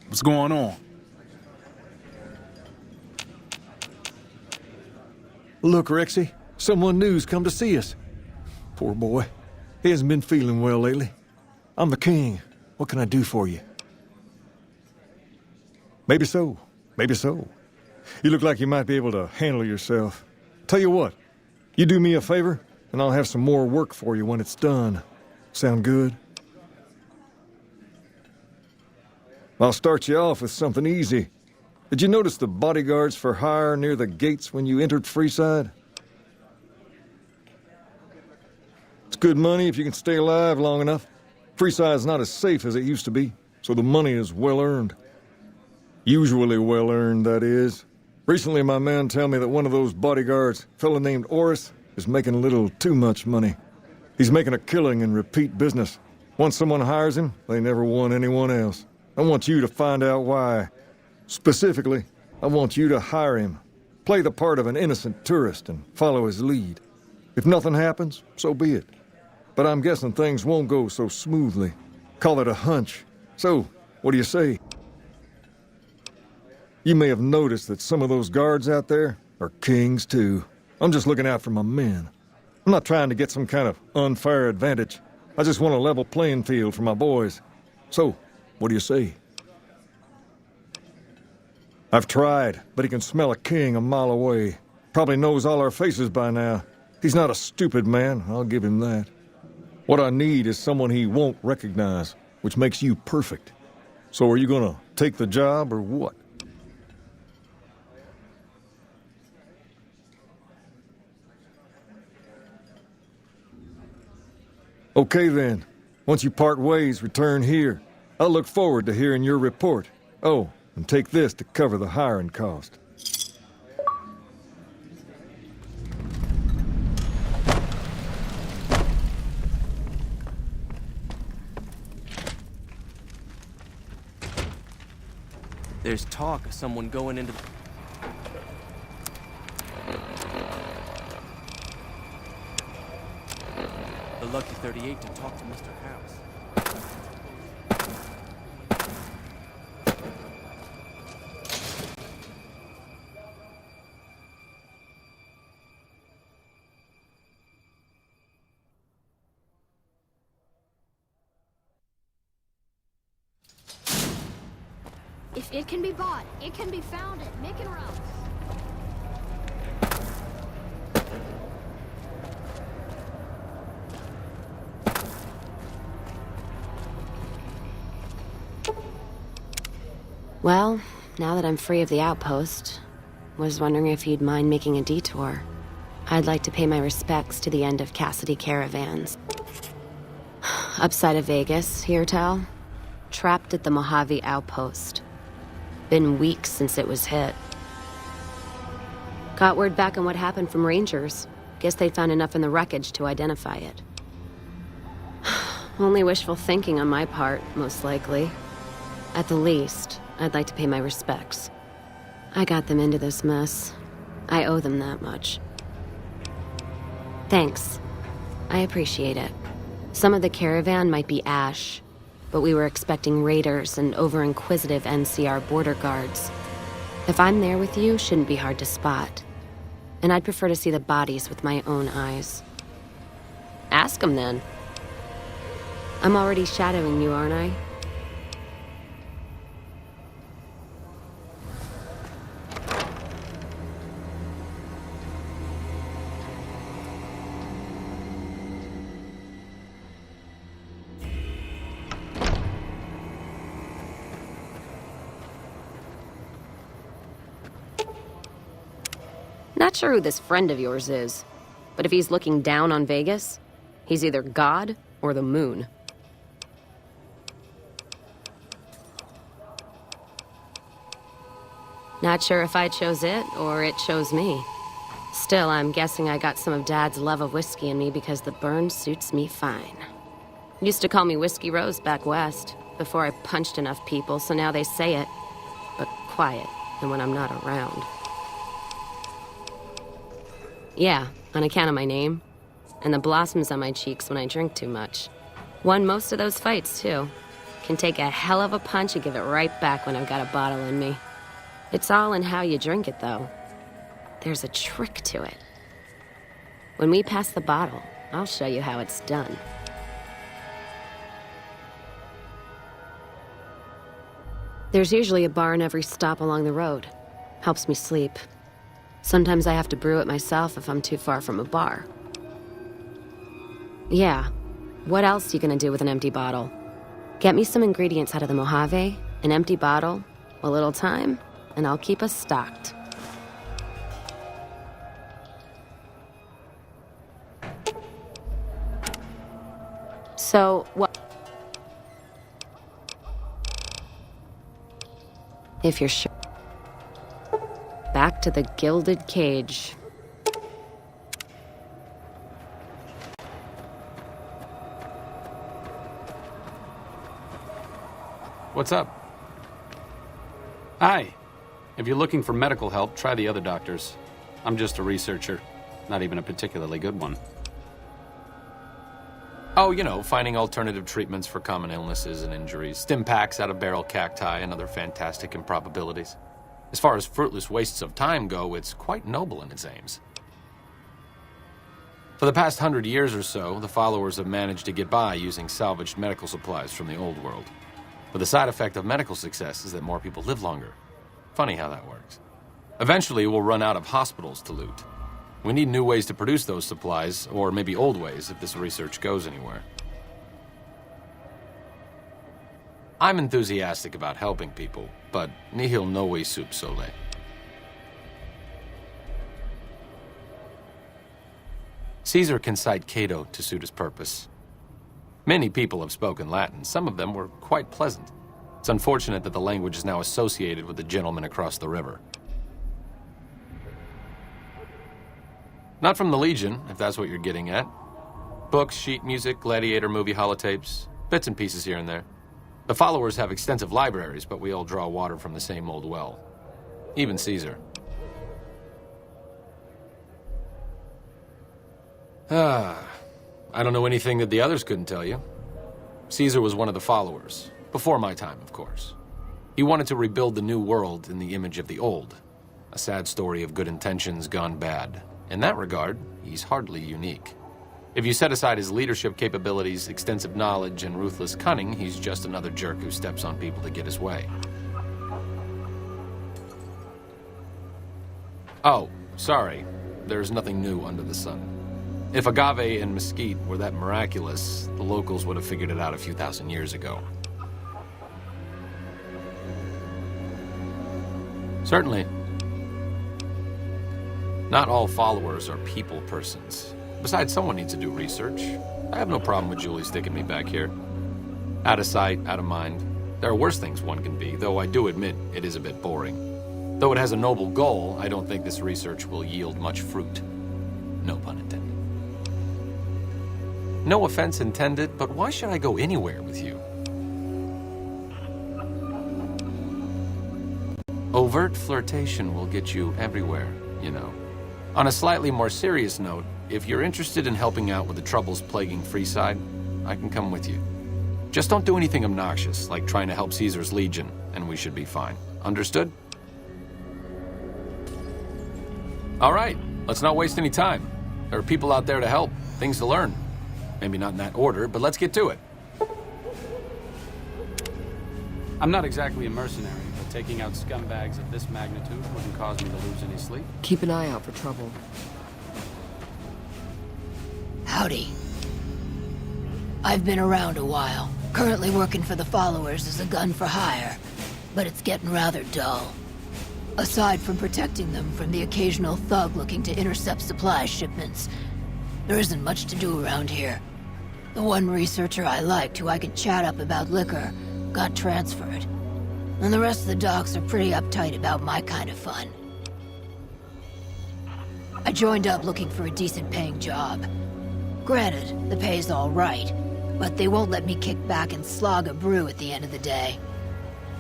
What's going on? Look, Rexy, someone new's come to see us. Poor boy. He hasn't been feeling well lately. I'm the king. What can I do for you? Maybe so. Maybe so. You look like you might be able to handle yourself. Tell you what, you do me a favor, and I'll have some more work for you when it's done. Sound good? I'll start you off with something easy. Did you notice the bodyguards for hire near the gates when you entered Freeside? It's good money if you can stay alive long enough. Freeside's not as safe as it used to be, so the money is well earned. Usually well earned, that is. Recently, my man told me that one of those bodyguards, a fella named Oris, is making a little too much money. He's making a killing in repeat business. Once someone hires him, they never want anyone else. I want you to find out why. Specifically, I want you to hire him. Play the part of an innocent tourist and follow his lead. If nothing happens, so be it. But I'm guessing things won't go so smoothly. Call it a hunch. So, what do you say? You may have noticed that some of those guards out there are kings too. I'm just looking out for my men. I'm not trying to get some kind of unfair advantage. I just want a level playing field for my boys. So, what do you say? I've tried, but he can smell a king a mile away. Probably knows all our faces by now. He's not a stupid man, I'll give him that. What I need is someone he won't recognize, which makes you perfect. So are you gonna take the job or what? Okay then. Once you part ways, return here. I'll look forward to hearing your report. Oh, and take this to cover the hiring cost. There's talk of someone going into the Lucky 38 to talk to Mr. House. If it can be bought, it can be found at Mick and Ralph's. Well, now that I'm free of the outpost, was wondering if you'd mind making a detour. I'd like to pay my respects to the end of Cassidy Caravans. Upside of Vegas, hear tell? Trapped at the Mojave outpost. Been weeks since it was hit. Got word back on what happened from Rangers. Guess they found enough in the wreckage to identify it. Only wishful thinking on my part, most likely. At the least, I'd like to pay my respects. I got them into this mess. I owe them that much. Thanks. I appreciate it. Some of the caravan might be ash, but we were expecting raiders and over-inquisitive NCR border guards. If I'm there with you, shouldn't be hard to spot. And I'd prefer to see the bodies with my own eyes. Ask him then. I'm already shadowing you, aren't I? Not sure who this friend of yours is, but if he's looking down on Vegas, he's either God or the moon. Not sure if I chose it or it chose me. Still, I'm guessing I got some of Dad's love of whiskey in me because the burn suits me fine. Used to call me Whiskey Rose back west, before I punched enough people, so now they say it, but quiet, and when I'm not around. Yeah, on account of my name, and the blossoms on my cheeks when I drink too much. Won most of those fights, too. Can take a hell of a punch and give it right back when I've got a bottle in me. It's all in how you drink it, though. There's a trick to it. When we pass the bottle, I'll show you how it's done. There's usually a bar in every stop along the road. Helps me sleep. Sometimes I have to brew it myself if I'm too far from a bar. Yeah, what else you gonna do with an empty bottle? Get me some ingredients out of the Mojave, an empty bottle, a little time, and I'll keep us stocked. So, what? If you're sure. Back to the Gilded Cage. What's up? Hi. If you're looking for medical help, try the other doctors. I'm just a researcher, not even a particularly good one. Oh, you know, finding alternative treatments for common illnesses and injuries, stim packs out of barrel cacti and other fantastic improbabilities. As far as fruitless wastes of time go, it's quite noble in its aims. For the past 100 years or so, the followers have managed to get by using salvaged medical supplies from the old world. But the side effect of medical success is that more people live longer. Funny how that works. Eventually, we'll run out of hospitals to loot. We need new ways to produce those supplies, or maybe old ways if this research goes anywhere. I'm enthusiastic about helping people, but nihil novi sub sole. Caesar can cite Cato to suit his purpose. Many people have spoken Latin. Some of them were quite pleasant. It's unfortunate that the language is now associated with the gentleman across the river. Not from the Legion, if that's what you're getting at. Books, sheet music, gladiator movie holotapes, bits and pieces here and there. The followers have extensive libraries, but we all draw water from the same old well. Even Caesar. I don't know anything that the others couldn't tell you. Caesar was one of the followers. Before my time, of course. He wanted to rebuild the new world in the image of the old. A sad story of good intentions gone bad. In that regard, he's hardly unique. If you set aside his leadership capabilities, extensive knowledge, and ruthless cunning, he's just another jerk who steps on people to get his way. Oh, sorry. There's nothing new under the sun. If agave and mesquite were that miraculous, the locals would have figured it out a few thousand years ago. Certainly. Not all followers are people persons. Besides, someone needs to do research. I have no problem with Julie sticking me back here. Out of sight, out of mind. There are worse things one can be, though I do admit it is a bit boring. Though it has a noble goal, I don't think this research will yield much fruit. No pun intended. No offense intended, but why should I go anywhere with you? Overt flirtation will get you everywhere, you know. On a slightly more serious note, if you're interested in helping out with the troubles plaguing Freeside, I can come with you. Just don't do anything obnoxious, like trying to help Caesar's Legion, and we should be fine. Understood? All right, let's not waste any time. There are people out there to help, things to learn. Maybe not in that order, but let's get to it. I'm not exactly a mercenary, but taking out scumbags of this magnitude wouldn't cause me to lose any sleep. Keep an eye out for trouble. Howdy. I've been around a while. Currently working for the Followers as a gun for hire, but it's getting rather dull. Aside from protecting them from the occasional thug looking to intercept supply shipments, there isn't much to do around here. The one researcher I liked who I could chat up about liquor got transferred, and the rest of the docs are pretty uptight about my kind of fun. I joined up looking for a decent paying job. Granted, the pay's all right, but they won't let me kick back and slog a brew at the end of the day.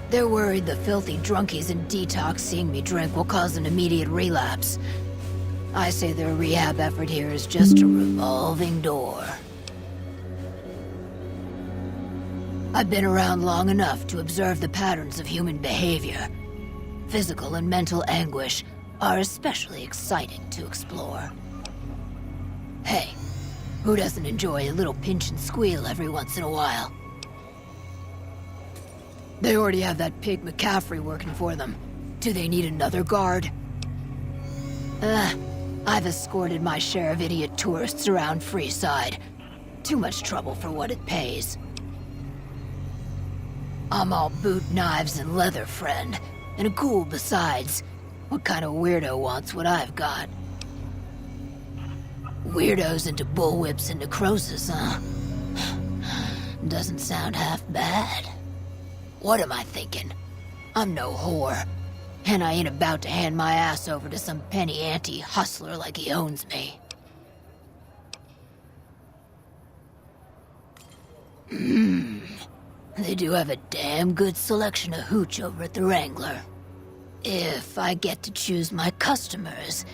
They're worried the filthy drunkies in detox seeing me drink will cause an immediate relapse. I say their rehab effort here is just a revolving door. I've been around long enough to observe the patterns of human behavior. Physical and mental anguish are especially exciting to explore. Hey, who doesn't enjoy a little pinch and squeal every once in a while? They already have that pig McCaffrey working for them. Do they need another guard? I've escorted my share of idiot tourists around Freeside. Too much trouble for what it pays. I'm all boot, knives, and leather, friend. And a cool besides. What kind of weirdo wants what I've got? Weirdos into bullwhips and necrosis, huh? Doesn't sound half bad. What am I thinking? I'm no whore. And I ain't about to hand my ass over to some penny ante hustler like he owns me. They do have a damn good selection of hooch over at the Wrangler. If I get to choose my customers,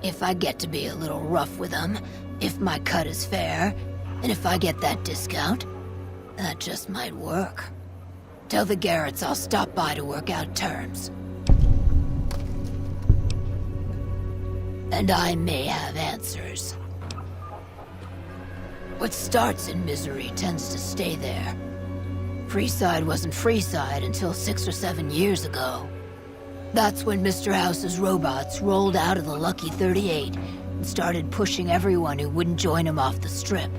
if I get to be a little rough with them, if my cut is fair, and if I get that discount, that just might work. Tell the Garretts I'll stop by to work out terms. And I may have answers. What starts in misery tends to stay there. Freeside wasn't Freeside until 6 or 7 years ago. That's when Mr. House's robots rolled out of the Lucky 38 and started pushing everyone who wouldn't join him off the strip.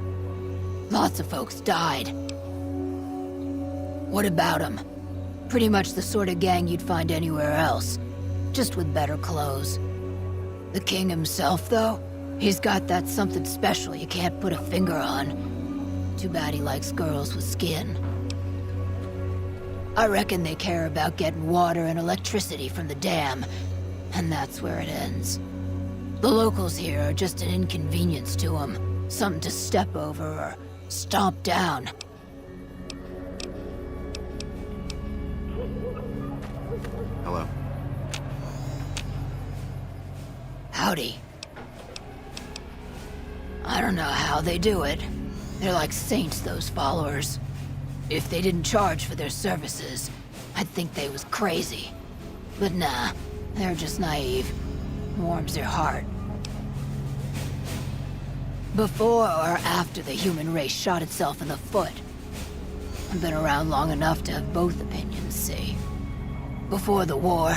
Lots of folks died. What about them? Pretty much the sort of gang you'd find anywhere else, just with better clothes. The king himself, though, he's got that something special you can't put a finger on. Too bad he likes girls with skin. I reckon they care about getting water and electricity from the dam, and that's where it ends. The locals here are just an inconvenience to them, something to step over or stomp down. Hello. Howdy. I don't know how they do it. They're like saints, those followers. If they didn't charge for their services, I'd think they was crazy. But nah, they're just naive. Warms their heart. Before or after the human race shot itself in the foot? I've been around long enough to have both opinions, see. Before the war,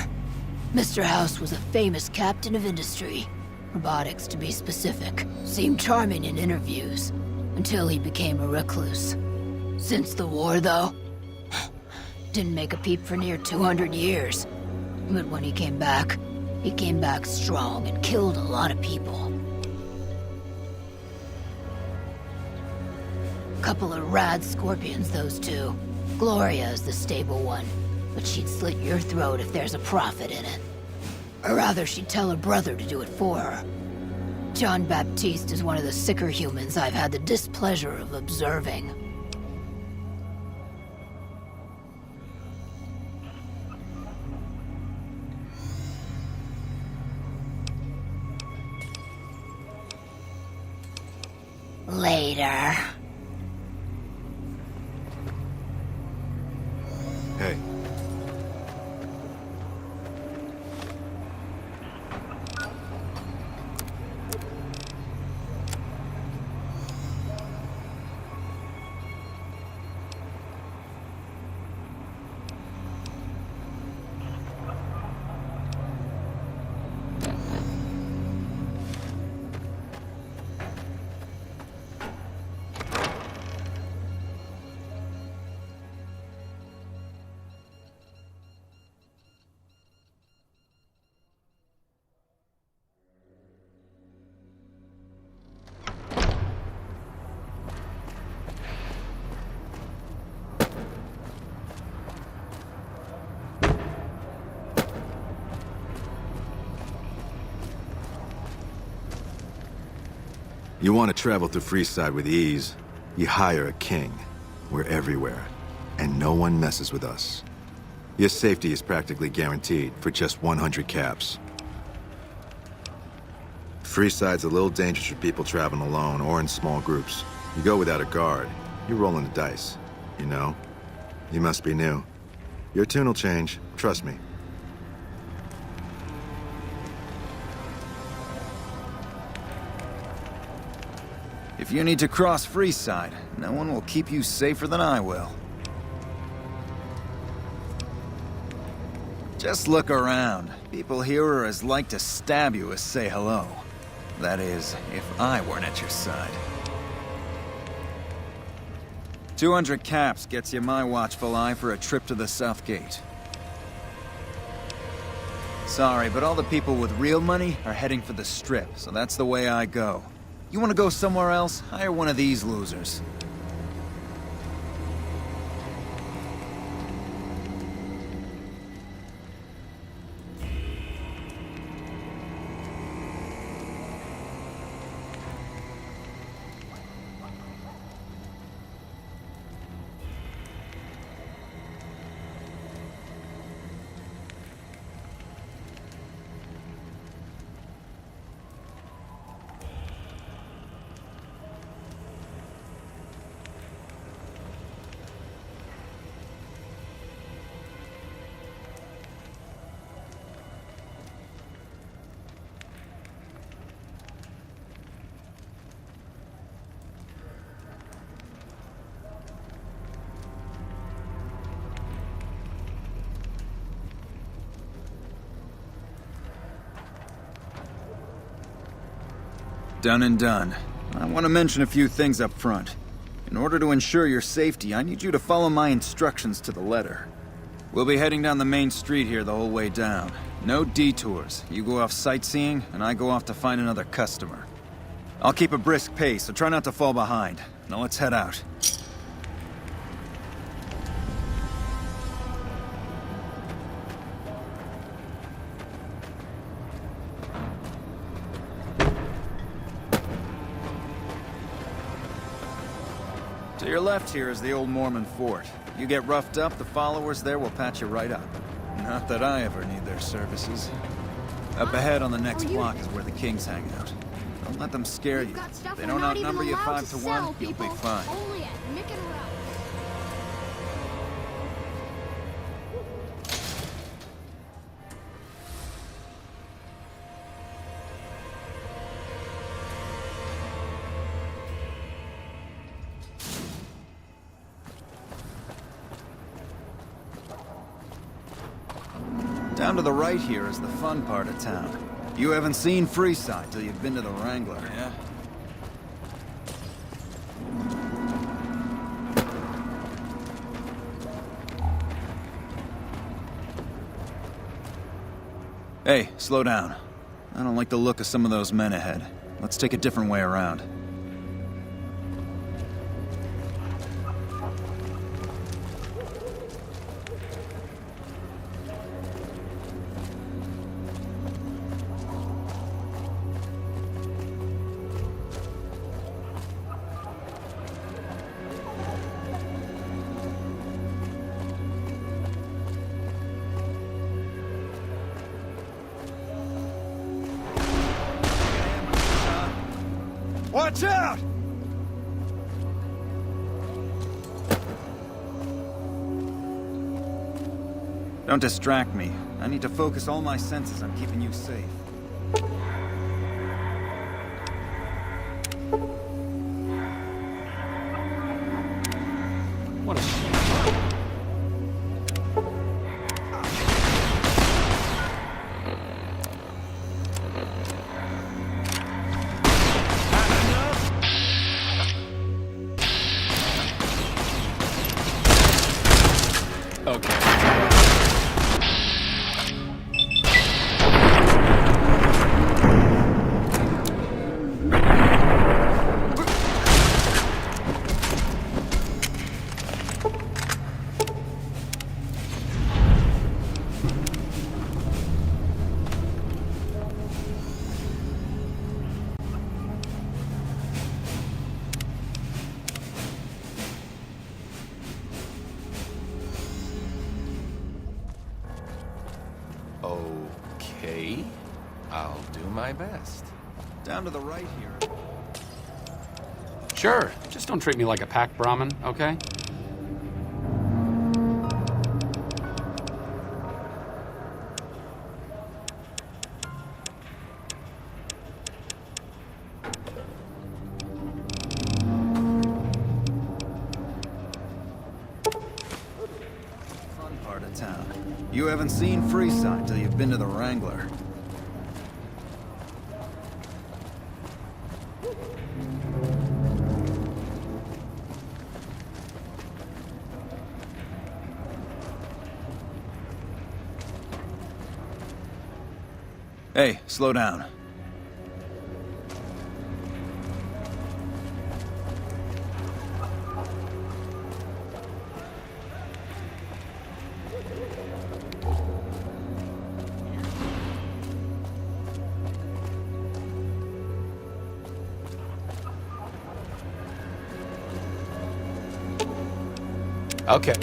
Mr. House was a famous captain of industry. Robotics, to be specific. Seemed charming in interviews, until he became a recluse. Since the war, though, didn't make a peep for near 200 years. But when he came back strong and killed a lot of people. Couple of rad scorpions, those two. Gloria is the stable one, but she'd slit your throat if there's a profit in it. Or rather, she'd tell her brother to do it for her. John Baptiste is one of the sicker humans I've had the displeasure of observing. Later. Hey. You want to travel through Freeside with ease, you hire a king. We're everywhere, and no one messes with us. Your safety is practically guaranteed for just 100 caps. Freeside's a little dangerous for people traveling alone or in small groups. You go without a guard, you're rolling the dice, you know? You must be new. Your tune will change, trust me. If you need to cross Freeside, no one will keep you safer than I will. Just look around. People here are as like to stab you as say hello. That is, if I weren't at your side. 200 caps gets you my watchful eye for a trip to the South Gate. Sorry, but all the people with real money are heading for the Strip, so that's the way I go. You want to go somewhere else? Hire one of these losers. Done and done. I want to mention a few things up front. In order to ensure your safety, I need you to follow my instructions to the letter. We'll be heading down the main street here the whole way down. No detours. You go off sightseeing, and I go off to find another customer. I'll keep a brisk pace, so try not to fall behind. Now let's head out. To your left here is the old Mormon fort. You get roughed up, the followers there will patch you right up. Not that I ever need their services. Up ahead on the next block is where the kings hang out. Don't let them scare you. If they don't outnumber you 5 to 1, you'll be fine. Only at Mick and Ralph. Down to the right here is the fun part of town. You haven't seen Freeside till you've been to the Wrangler, yeah? Hey, slow down. I don't like the look of some of those men ahead. Let's take a different way around. Watch out! Don't distract me. I need to focus all my senses on keeping you safe. What a shame. I'll do my best. Down to the right here. Sure, just don't treat me like a pack Brahmin, okay? Fun part of town. You haven't seen Freeside till you've been to the Wrangler. Hey, slow down. Okay.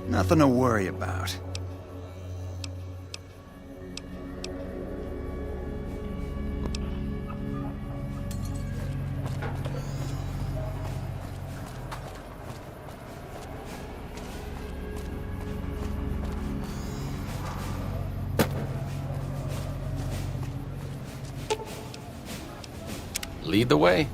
Nothing to worry about. Lead the way.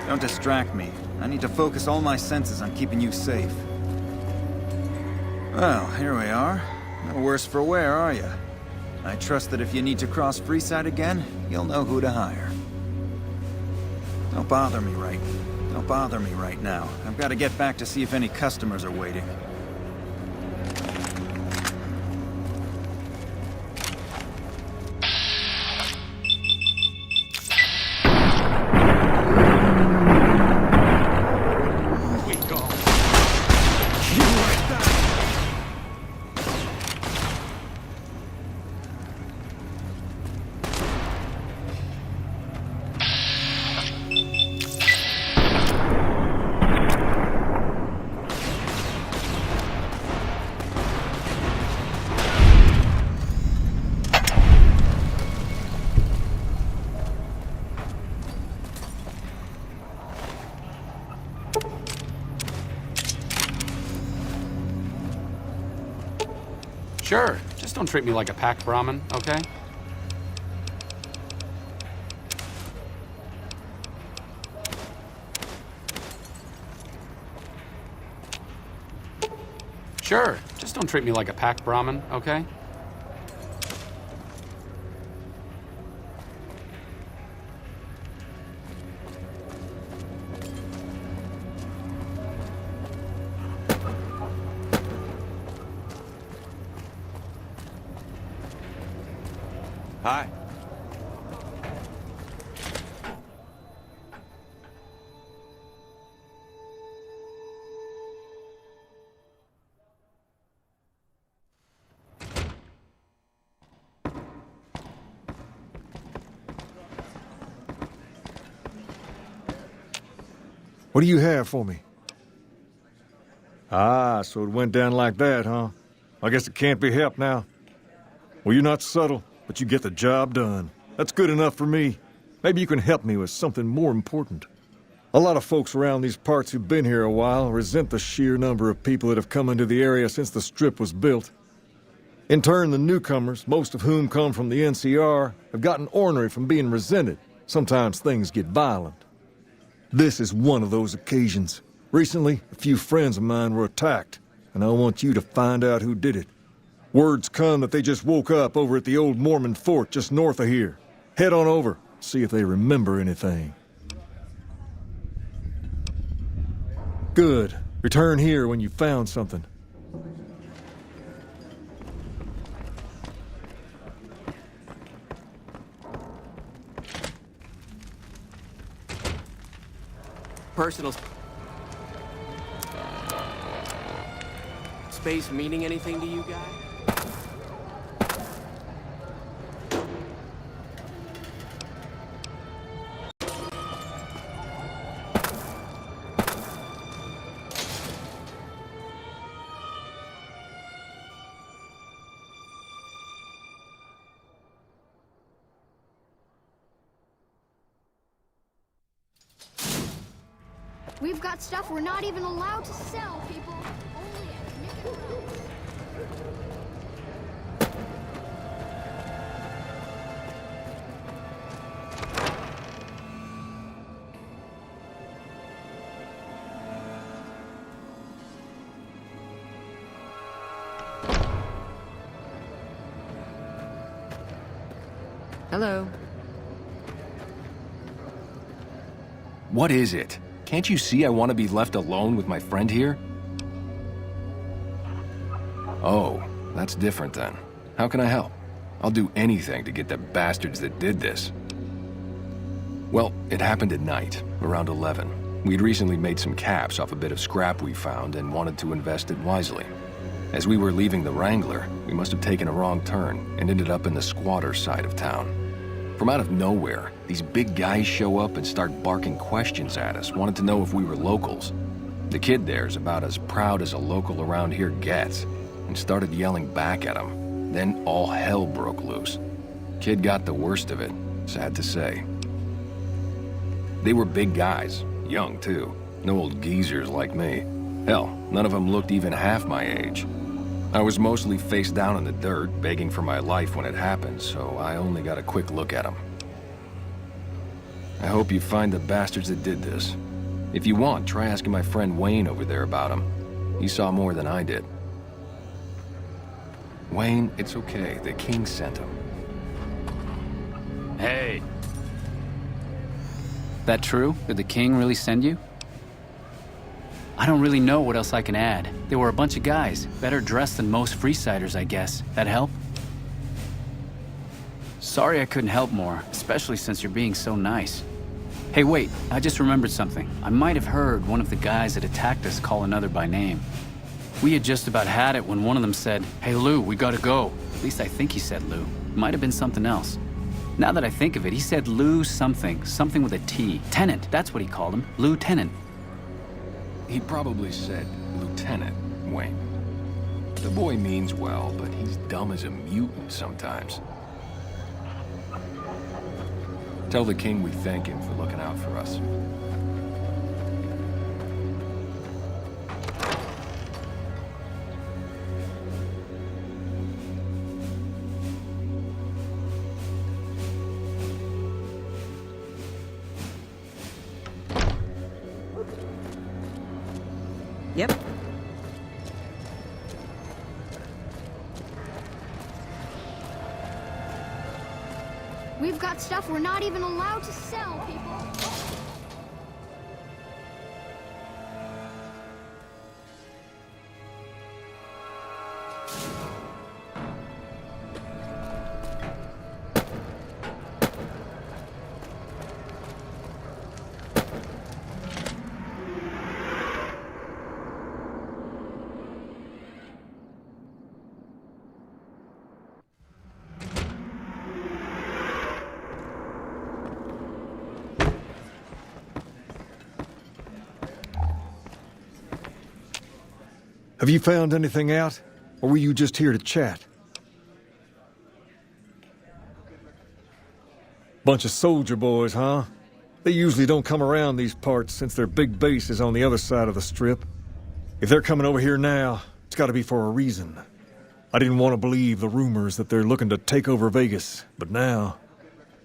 Don't distract me. I need to focus all my senses on keeping you safe. Well, here we are. No worse for wear, are you? I trust that if you need to cross Freeside again, you'll know who to hire. Don't bother me right now. I've got to get back to see if any customers are waiting. Sure, just don't treat me like a pack Brahmin, okay? Sure, just don't treat me like a pack Brahmin, okay? Hi. What do you have for me? Ah, so it went down like that, huh? I guess it can't be helped now. Well, you're not subtle, but you get the job done. That's good enough for me. Maybe you can help me with something more important. A lot of folks around these parts who've been here a while resent the sheer number of people that have come into the area since the Strip was built. In turn, the newcomers, most of whom come from the NCR, have gotten ornery from being resented. Sometimes things get violent. This is one of those occasions. Recently, a few friends of mine were attacked, and I want you to find out who did it. Words come that they just woke up over at the old Mormon fort just north of here. Head on over, see if they remember anything. Good. Return here when you've found something. Personal space meaning anything to you guys? We've got stuff we're not even allowed to sell, people. Only at Nick and Rose. Hello. What is it? Can't you see I want to be left alone with my friend here? Oh, that's different then. How can I help? I'll do anything to get the bastards that did this. Well, it happened at night, around 11. We'd recently made some caps off a bit of scrap we found and wanted to invest it wisely. As we were leaving the Wrangler, we must have taken a wrong turn and ended up in the squatter side of town. From out of nowhere, these big guys show up and start barking questions at us, wanted to know if we were locals. The kid there's about as proud as a local around here gets, and started yelling back at him. Then all hell broke loose. Kid got the worst of it, sad to say. They were big guys, young too, no old geezers like me. Hell, none of them looked even half my age. I was mostly face down in the dirt, begging for my life when it happened, so I only got a quick look at them. I hope you find the bastards that did this. If you want, try asking my friend Wayne over there about him. He saw more than I did. Wayne, it's okay. The king sent him. Hey. That true? Did the king really send you? I don't really know what else I can add. They were a bunch of guys, better dressed than most Freesiders, I guess. That help? Sorry I couldn't help more, especially since you're being so nice. Hey, wait, I just remembered something. I might have heard one of the guys that attacked us call another by name. We had just about had it when one of them said, "Hey Lou, we gotta go." At least I think he said Lou. Might have been something else. Now that I think of it, he said Lou something with a T. Tennant, that's what he called him. Lieutenant. He probably said Lieutenant Wayne. The boy means well, but he's dumb as a mutant sometimes. Tell the king we thank him for looking out for us. Yep. We've got stuff we're not even allowed to sell, people. Have you found anything out? Or were you just here to chat? Bunch of soldier boys, huh? They usually don't come around these parts since their big base is on the other side of the Strip. If they're coming over here now, it's gotta be for a reason. I didn't want to believe the rumors that they're looking to take over Vegas, but now,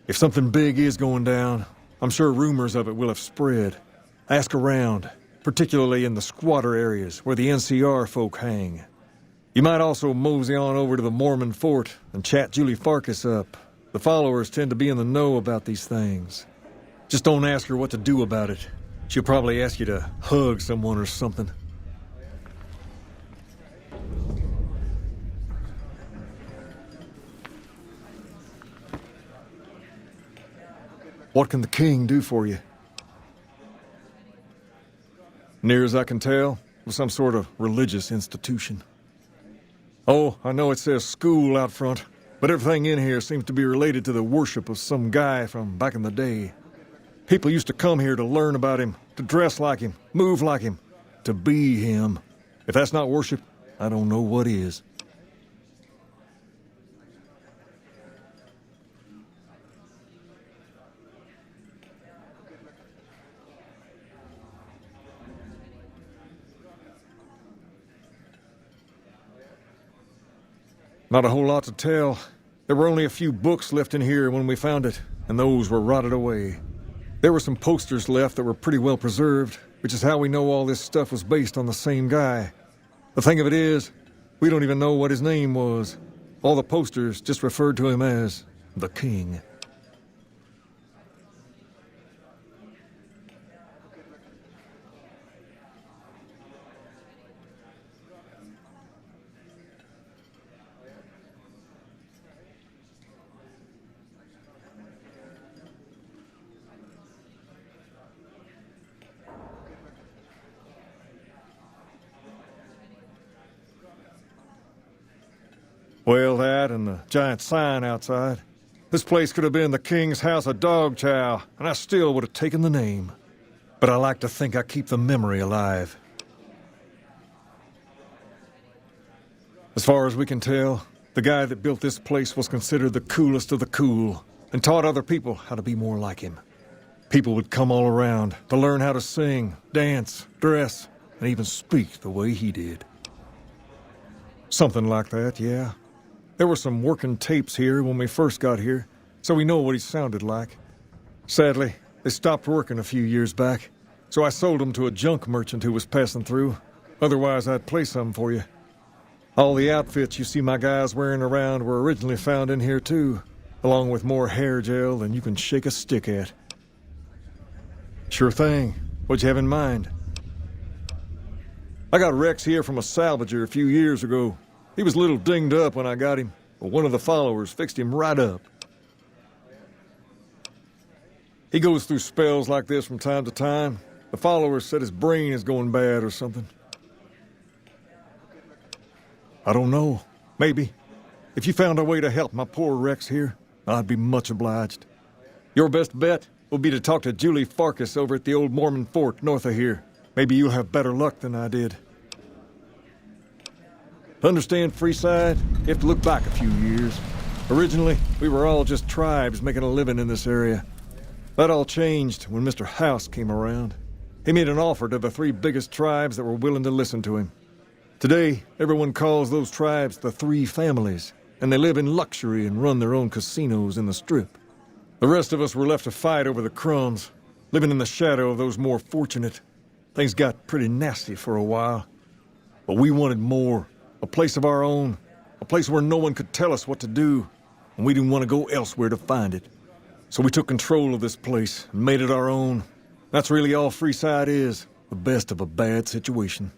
if something big is going down, I'm sure rumors of it will have spread. Ask around, particularly in the squatter areas where the NCR folk hang. You might also mosey on over to the Mormon fort and chat Julie Farkas up. The followers tend to be in the know about these things. Just don't ask her what to do about it. She'll probably ask you to hug someone or something. What can the king do for you? Near as I can tell, it was some sort of religious institution. Oh, I know it says school out front, but everything in here seems to be related to the worship of some guy from back in the day. People used to come here to learn about him, to dress like him, move like him, to be him. If that's not worship, I don't know what is. Not a whole lot to tell. There were only a few books left in here when we found it, and those were rotted away. There were some posters left that were pretty well preserved, which is how we know all this stuff was based on the same guy. The thing of it is, we don't even know what his name was. All the posters just referred to him as the King. Well, that and the giant sign outside. This place could have been the King's House of Dog Chow, and I still would have taken the name. But I like to think I keep the memory alive. As far as we can tell, the guy that built this place was considered the coolest of the cool, and taught other people how to be more like him. People would come all around to learn how to sing, dance, dress, and even speak the way he did. Something like that, yeah. There were some working tapes here when we first got here, so we know what he sounded like. Sadly, they stopped working a few years back, so I sold them to a junk merchant who was passing through. Otherwise, I'd play some for you. All the outfits you see my guys wearing around were originally found in here too, along with more hair gel than you can shake a stick at. Sure thing. What'd you have in mind? I got Rex here from a salvager a few years ago. He was a little dinged up when I got him, but one of the followers fixed him right up. He goes through spells like this from time to time. The followers said his brain is going bad or something. I don't know. Maybe. If you found a way to help my poor Rex here, I'd be much obliged. Your best bet will be to talk to Julie Farkas over at the old Mormon fort north of here. Maybe you'll have better luck than I did. To understand Freeside, you have to look back a few years. Originally, we were all just tribes making a living in this area. That all changed when Mr. House came around. He made an offer to the 3 biggest tribes that were willing to listen to him. Today, everyone calls those tribes the 3 families, and they live in luxury and run their own casinos in the Strip. The rest of us were left to fight over the crumbs, living in the shadow of those more fortunate. Things got pretty nasty for a while. But we wanted more. A place of our own. A place where no one could tell us what to do. And we didn't want to go elsewhere to find it. So we took control of this place and made it our own. That's really all Freeside is. The best of a bad situation.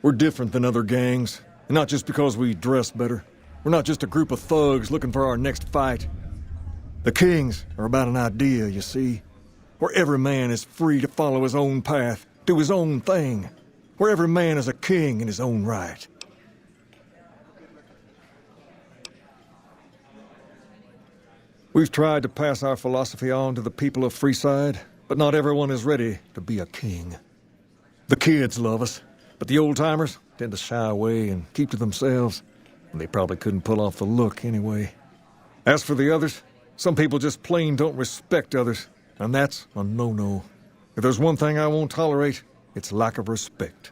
We're different than other gangs. And not just because we dress better. We're not just a group of thugs looking for our next fight. The Kings are about an idea, you see. Where every man is free to follow his own path, do his own thing. Where every man is a king in his own right. We've tried to pass our philosophy on to the people of Freeside, but not everyone is ready to be a king. The kids love us, but the old-timers tend to shy away and keep to themselves, and they probably couldn't pull off the look anyway. As for the others, Some people just plain don't respect others, and that's a no-no. If there's one thing I won't tolerate, it's lack of respect.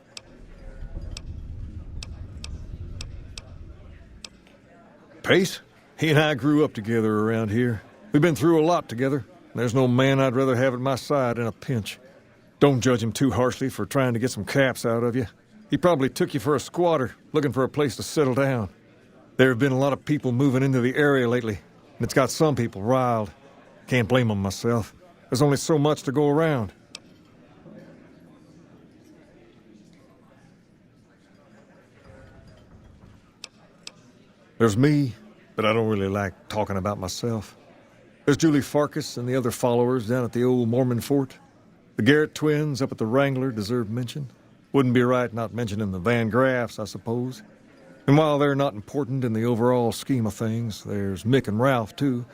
Pace? He and I grew up together around here. We've been through a lot together. There's no man I'd rather have at my side in a pinch. Don't judge him too harshly for trying to get some caps out of you. He probably took you for a squatter, looking for a place to settle down. There have been a lot of people moving into the area lately, and it's got some people riled. Can't blame them myself. There's only so much to go around. There's me, but I don't really like talking about myself. There's Julie Farkas and the other followers down at the old Mormon fort. The Garrett twins up at the Wrangler deserve mention. Wouldn't be right not mentioning the Van Graffs, I suppose. And while they're not important in the overall scheme of things, there's Mick and Ralph, too.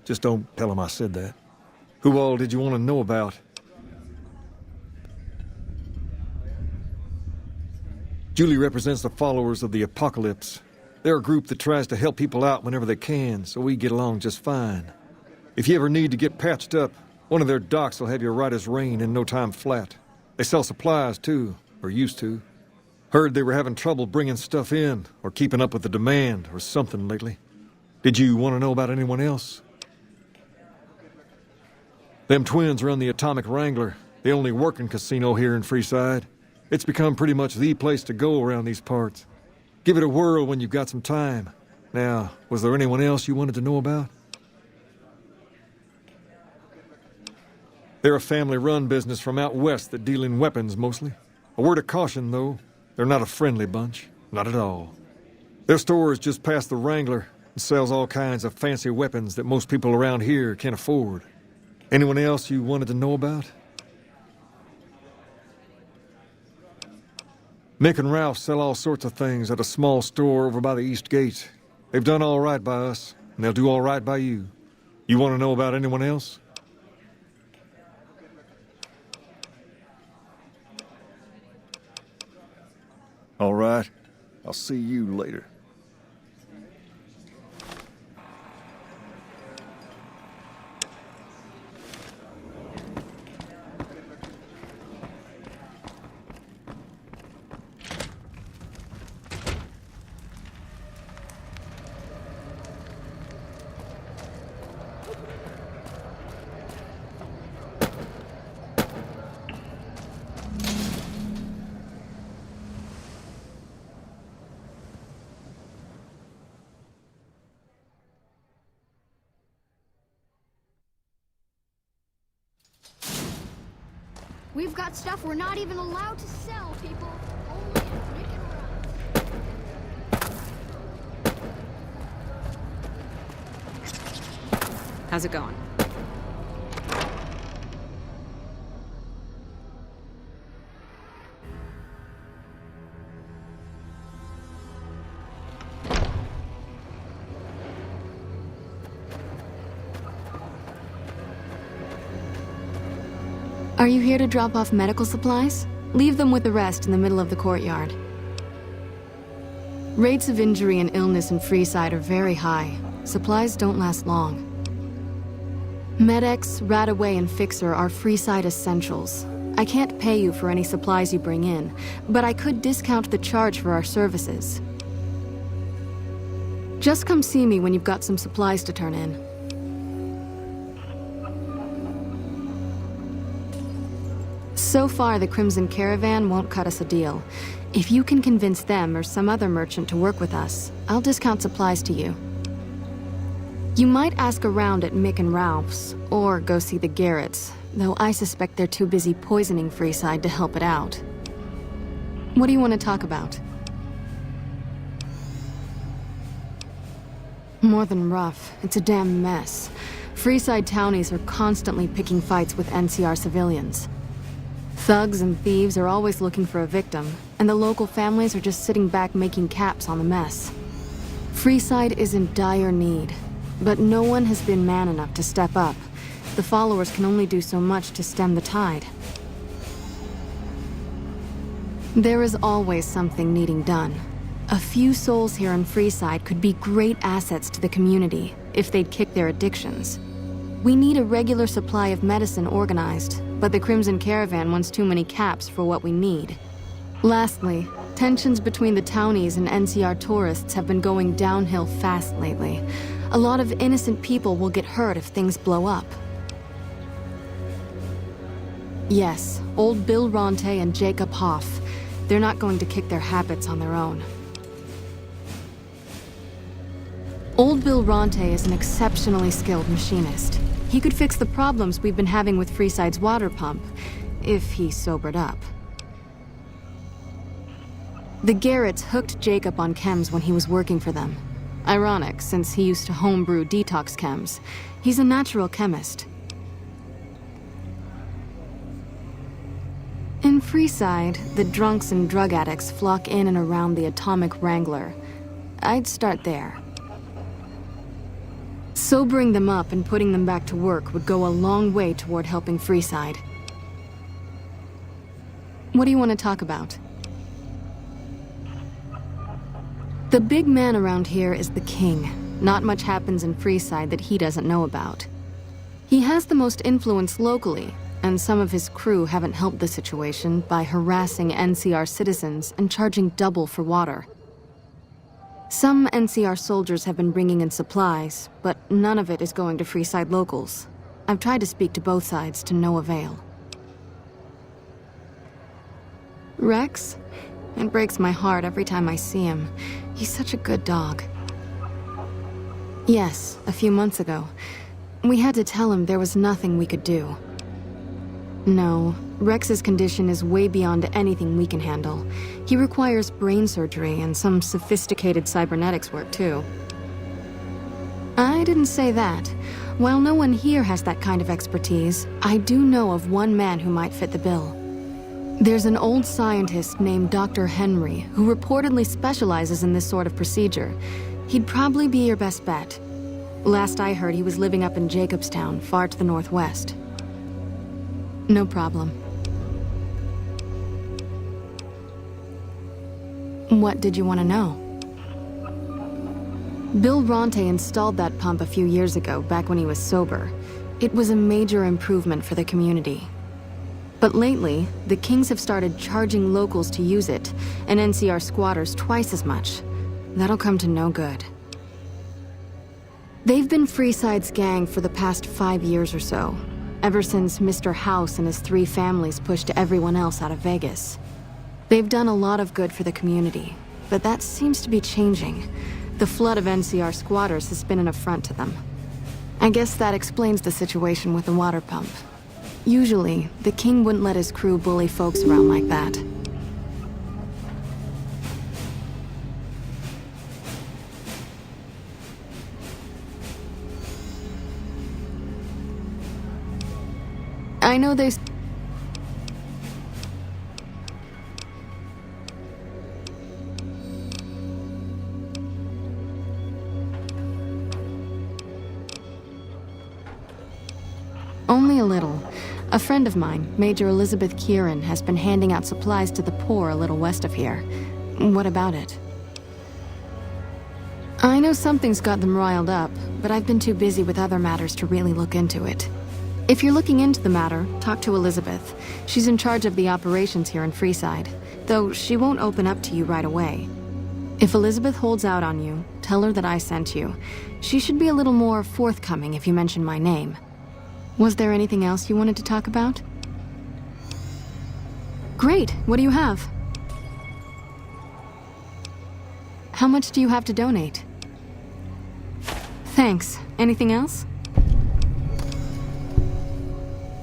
Just don't tell them I said that. Who all did you want to know about? Julie represents the followers of the Apocalypse. They're a group that tries to help people out whenever they can, so we get along just fine. If you ever need to get patched up, one of their docs will have you right as rain in no time flat. They sell supplies, too, or used to. Heard they were having trouble bringing stuff in, or keeping up with the demand, or something lately. Did you want to know about anyone else? Them twins run the Atomic Wrangler, the only working casino here in Freeside. It's become pretty much the place to go around these parts. Give it a whirl when you've got some time. Now, was there anyone else you wanted to know about? They're a family-run business from out west that deal in weapons mostly. A word of caution, though. They're not a friendly bunch. Not at all. Their store is just past the Wrangler and sells all kinds of fancy weapons that most people around here can't afford. Anyone else you wanted to know about? Mick and Ralph sell all sorts of things at a small store over by the East Gate. They've done all right by us, and they'll do all right by you. You want to know about anyone else? All right. I'll see you later. We've got stuff we're not even allowed to sell, people. Only at Nick and Ralph's. How's it going? Are you here to drop off medical supplies? Leave them with the rest in the middle of the courtyard. Rates of injury and illness in Freeside are very high. Supplies don't last long. Med-X, Radaway, and Fixer are Freeside essentials. I can't pay you for any supplies you bring in, but I could discount the charge for our services. Just come see me when you've got some supplies to turn in. So far, the Crimson Caravan won't cut us a deal. If you can convince them or some other merchant to work with us, I'll discount supplies to you. You might ask around at Mick and Ralph's, or go see the Garretts, though I suspect they're too busy poisoning Freeside to help it out. What do you want to talk about? More than rough, it's a damn mess. Freeside townies are constantly picking fights with NCR civilians. Thugs and thieves are always looking for a victim, and the local families are just sitting back making caps on the mess. Freeside is in dire need, but no one has been man enough to step up. The followers can only do so much to stem the tide. There is always something needing done. A few souls here in Freeside could be great assets to the community if they'd kick their addictions. We need a regular supply of medicine organized, but the Crimson Caravan wants too many caps for what we need. Lastly, tensions between the townies and NCR tourists have been going downhill fast lately. A lot of innocent people will get hurt if things blow up. Yes, old Bill Ronte and Jacob Hoff. They're not going to kick their habits on their own. Old Bill Ronte is an exceptionally skilled machinist. He could fix the problems we've been having with Freeside's water pump, if he sobered up. The Garretts hooked Jacob on chems when he was working for them. Ironic, since he used to homebrew detox chems. He's a natural chemist. In Freeside, the drunks and drug addicts flock in and around the Atomic Wrangler. I'd start there. Sobering them up and putting them back to work would go a long way toward helping Freeside. What do you want to talk about? The big man around here is the king. Not much happens in Freeside that he doesn't know about. He has the most influence locally, and some of his crew haven't helped the situation by harassing NCR citizens and charging double for water. Some NCR soldiers have been bringing in supplies, but none of it is going to Freeside locals. I've tried to speak to both sides to no avail. Rex? It breaks my heart every time I see him. He's such a good dog. Yes, a few months ago. We had to tell him there was nothing we could do. No, Rex's condition is way beyond anything we can handle. He requires brain surgery and some sophisticated cybernetics work, too. I didn't say that. While no one here has that kind of expertise, I do know of one man who might fit the bill. There's an old scientist named Dr. Henry who reportedly specializes in this sort of procedure. He'd probably be your best bet. Last I heard, he was living up in Jacobstown, far to the northwest. No problem. What did you want to know? Bill Ronte installed that pump a few years ago, back when he was sober. It was a major improvement for the community. But lately, the Kings have started charging locals to use it, and NCR squatters twice as much. That'll come to no good. They've been Freeside's gang for the past 5 years or so, ever since Mr. House and his 3 families pushed everyone else out of Vegas. They've done a lot of good for the community, but that seems to be changing. The flood of NCR squatters has been an affront to them. I guess that explains the situation with the water pump. Usually, the king wouldn't let his crew bully folks around like that. I know they... Only a little. A friend of mine, Major Elizabeth Kieran, has been handing out supplies to the poor a little west of here. What about it? I know something's got them riled up, but I've been too busy with other matters to really look into it. If you're looking into the matter, talk to Elizabeth. She's in charge of the operations here in Freeside, though she won't open up to you right away. If Elizabeth holds out on you, tell her that I sent you. She should be a little more forthcoming if you mention my name. Was there anything else you wanted to talk about? Great, what do you have? How much do you have to donate? Thanks. Anything else?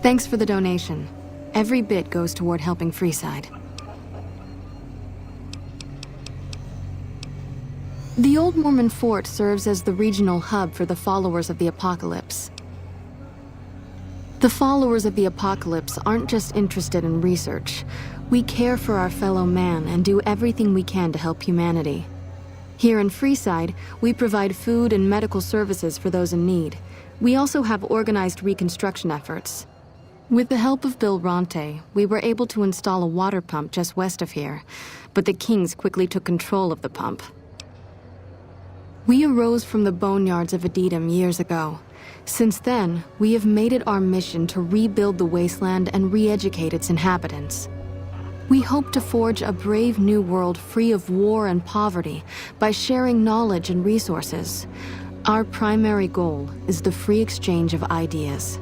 Thanks for the donation. Every bit goes toward helping Freeside. The Old Mormon Fort serves as the regional hub for the followers of the Apocalypse. The followers of the Apocalypse aren't just interested in research. We care for our fellow man and do everything we can to help humanity. Here in Freeside, we provide food and medical services for those in need. We also have organized reconstruction efforts. With the help of Bill Ronte, we were able to install a water pump just west of here, but the Kings quickly took control of the pump. We arose from the boneyards of Edidam years ago. Since then, we have made it our mission to rebuild the wasteland and re-educate its inhabitants. We hope to forge a brave new world free of war and poverty by sharing knowledge and resources. Our primary goal is the free exchange of ideas.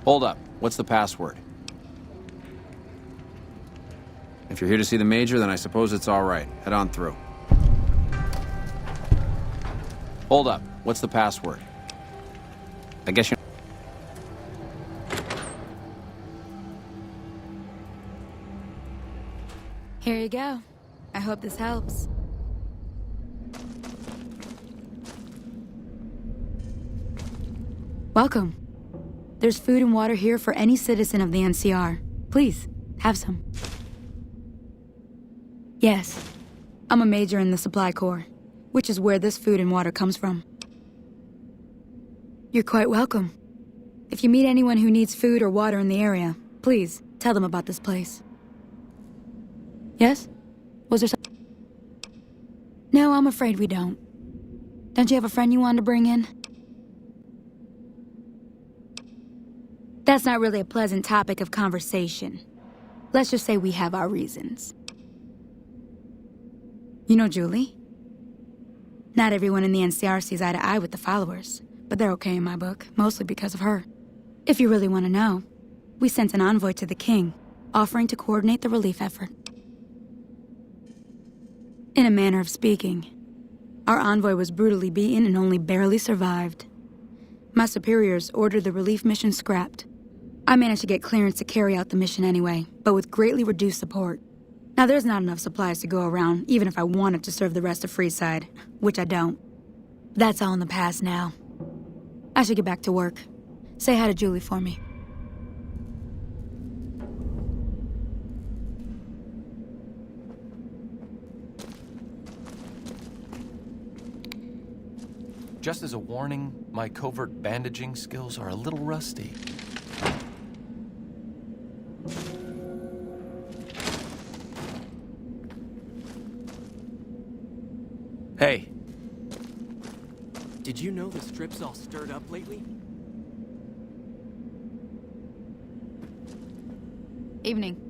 Hold up. What's the password? If you're here to see the Major, then I suppose it's all right. Head on through. Hold up. What's the password? I guess you're... Here you go. I hope this helps. Welcome. There's food and water here for any citizen of the NCR. Please, have some. Yes, I'm a major in the Supply Corps, which is where this food and water comes from. You're quite welcome. If you meet anyone who needs food or water in the area, please, tell them about this place. Yes? Was there something? No, I'm afraid we don't. Don't you have a friend you wanted to bring in? That's not really a pleasant topic of conversation. Let's just say we have our reasons. You know Julie? Not everyone in the NCR sees eye to eye with the followers, but they're okay in my book, mostly because of her. If you really want to know, we sent an envoy to the king, offering to coordinate the relief effort. In a manner of speaking, our envoy was brutally beaten and only barely survived. My superiors ordered the relief mission scrapped. I managed to get clearance to carry out the mission anyway, but with greatly reduced support. Now there's not enough supplies to go around, even if I wanted to serve the rest of Freeside, which I don't. That's all in the past now. I should get back to work. Say hi to Julie for me. Just as a warning, my covert bandaging skills are a little rusty. Hey. Did you know the strip's all stirred up lately? Evening.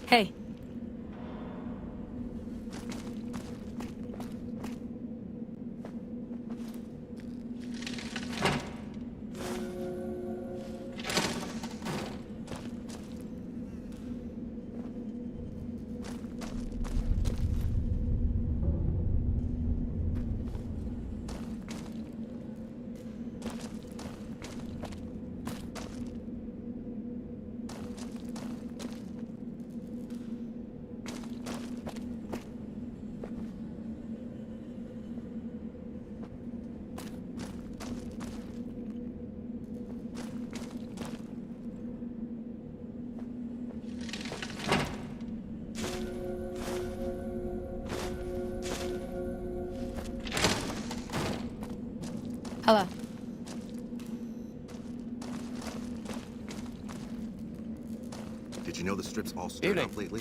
Hey. Hello. Did you know the strip's all stirred up lately?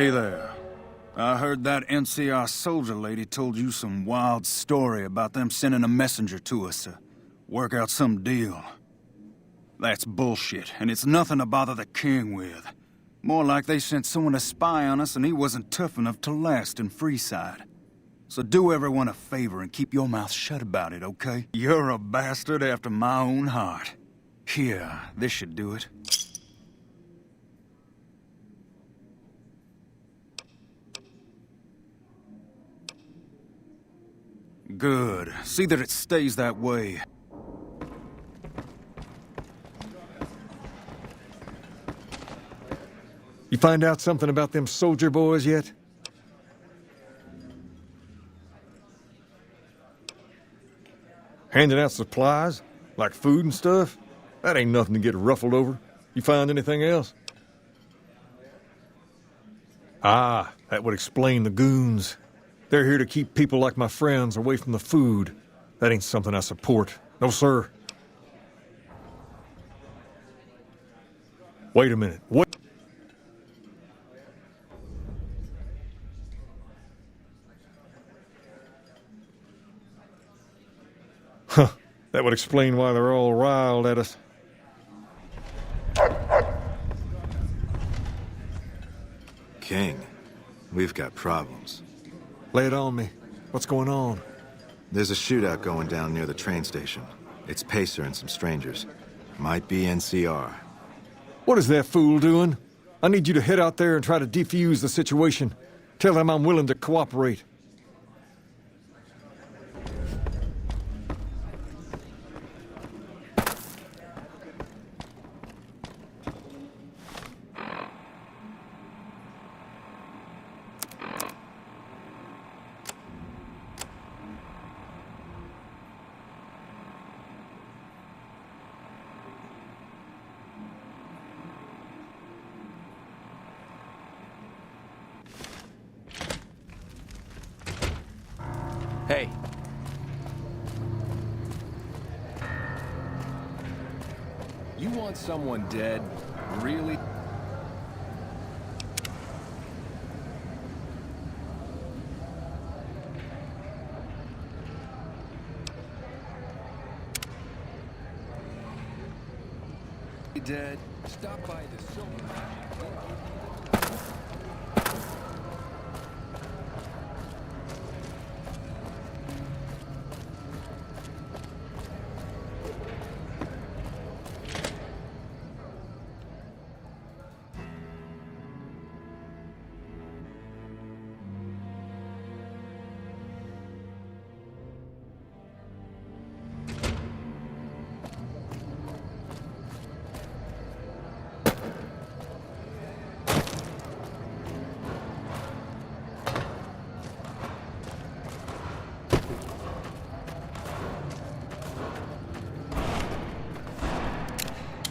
Hey there. I heard that NCR soldier lady told you some wild story about them sending a messenger to us to work out some deal. That's bullshit, and it's nothing to bother the king with. More like they sent someone to spy on us and he wasn't tough enough to last in Freeside. So do everyone a favor and keep your mouth shut about it, okay? You're a bastard after my own heart. Here, this should do it. Good. See that it stays that way. You find out something about them soldier boys yet? Handing out supplies? Like food and stuff? That ain't nothing to get ruffled over. You find anything else? Ah, that would explain the goons. They're here to keep people like my friends away from the food. That ain't something I support. No, sir. Wait a minute. What? Huh. That would explain why they're all riled at us. King, we've got problems. Lay it on me. What's going on? There's a shootout going down near the train station. It's Pacer and some strangers. Might be NCR. What is that fool doing? I need you to head out there and try to defuse the situation. Tell them I'm willing to cooperate. Hey. You want someone dead? Really? Dead. Stop by the Silver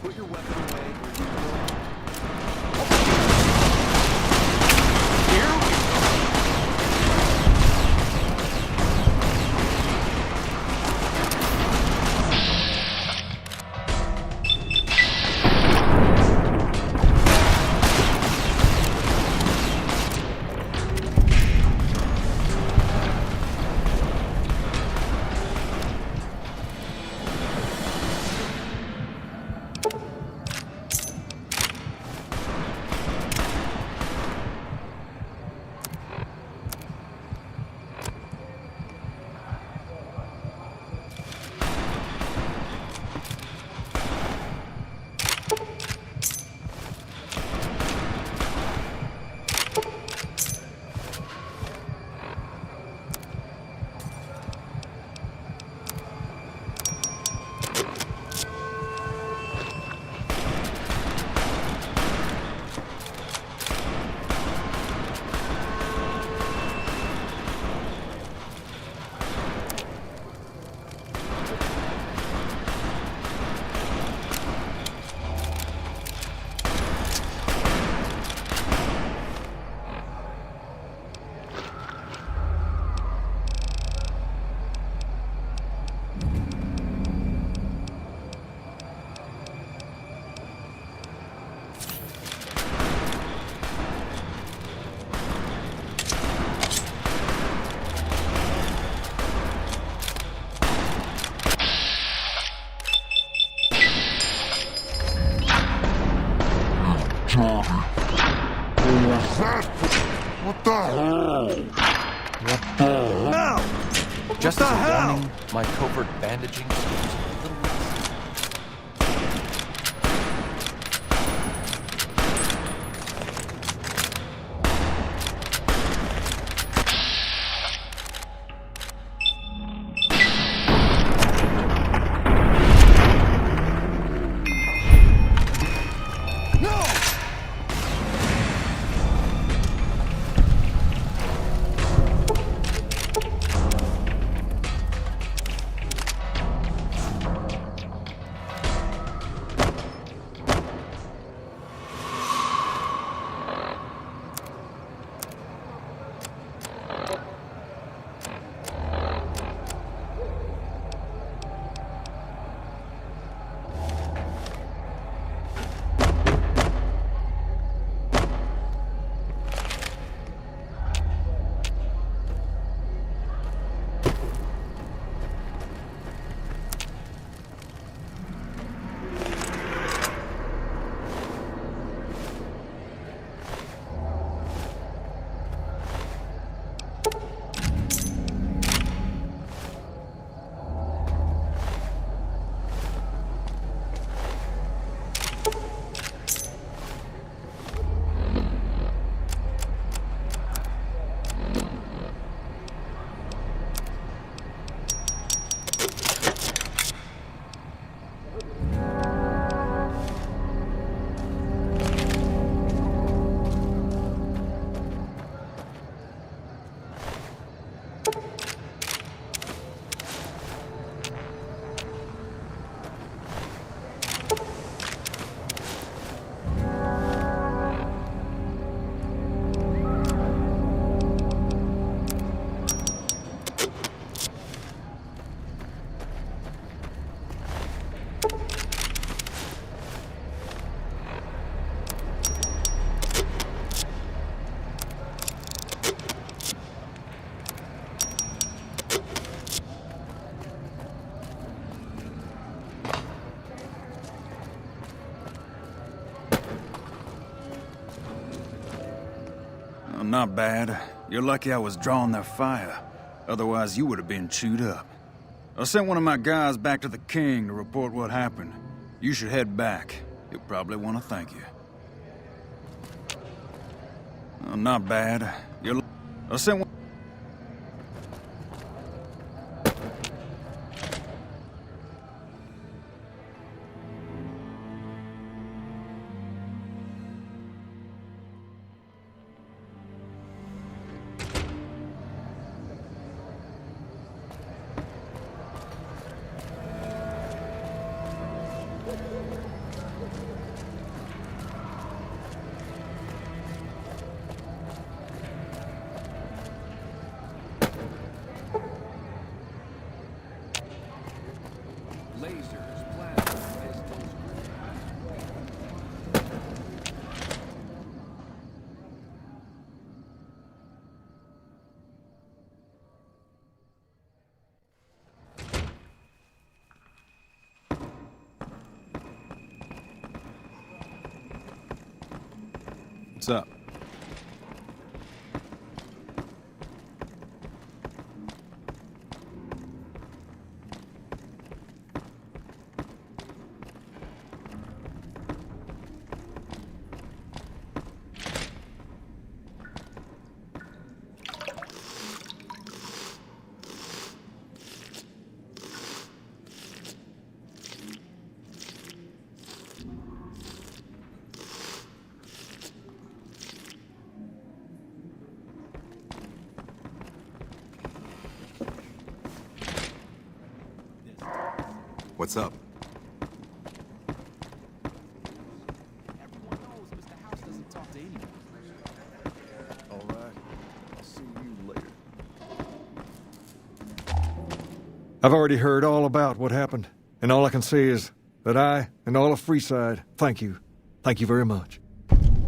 Put your weapon away or you What the hell? What the hell? Just as a warning, my covert bandaging seems a little Not bad. You're lucky I was drawing their fire. Otherwise, you would have been chewed up. I sent one of my guys back to the king to report what happened. You should head back. He'll probably want to thank you. Not bad. I sent one... What's up? What's up? Everyone knows Mr. House doesn't talk to anyone. All right. I'll see you later. I've already heard all about what happened, and all I can say is that I and all of Freeside thank you. Thank you very much.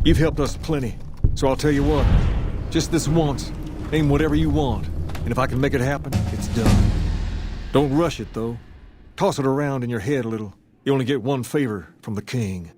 You've helped us plenty, so I'll tell you what, just this once, aim whatever you want, and if I can make it happen, it's done. Don't rush it, though. Toss it around in your head a little. You only get one favor from the king.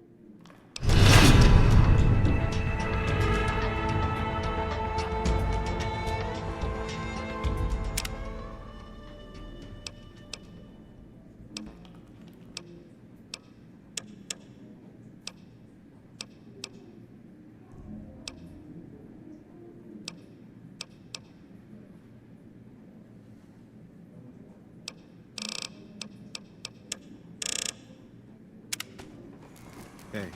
Hey.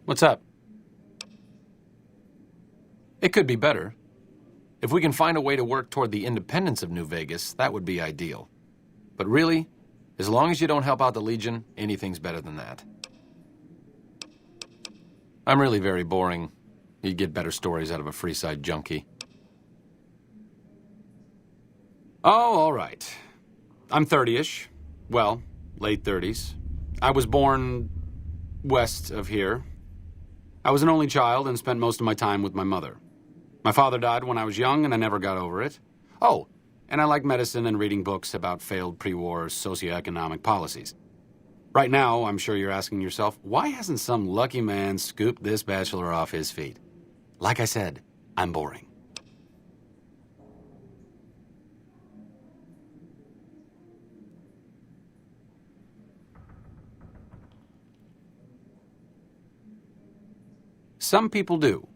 What's up? It could be better. If we can find a way to work toward the independence of New Vegas, that would be ideal. But really, as long as you don't help out the Legion, anything's better than that. I'm really very boring. You'd get better stories out of a Freeside junkie. Oh, all right. I'm 30-ish. Well, late 30s. I was born west of here. I was an only child and spent most of my time with my mother. My father died when I was young, and I never got over it. Oh, and I like medicine and reading books about failed pre-war socioeconomic policies. Right now, I'm sure you're asking yourself, why hasn't some lucky man scooped this bachelor off his feet? Like I said, I'm boring. Some people do.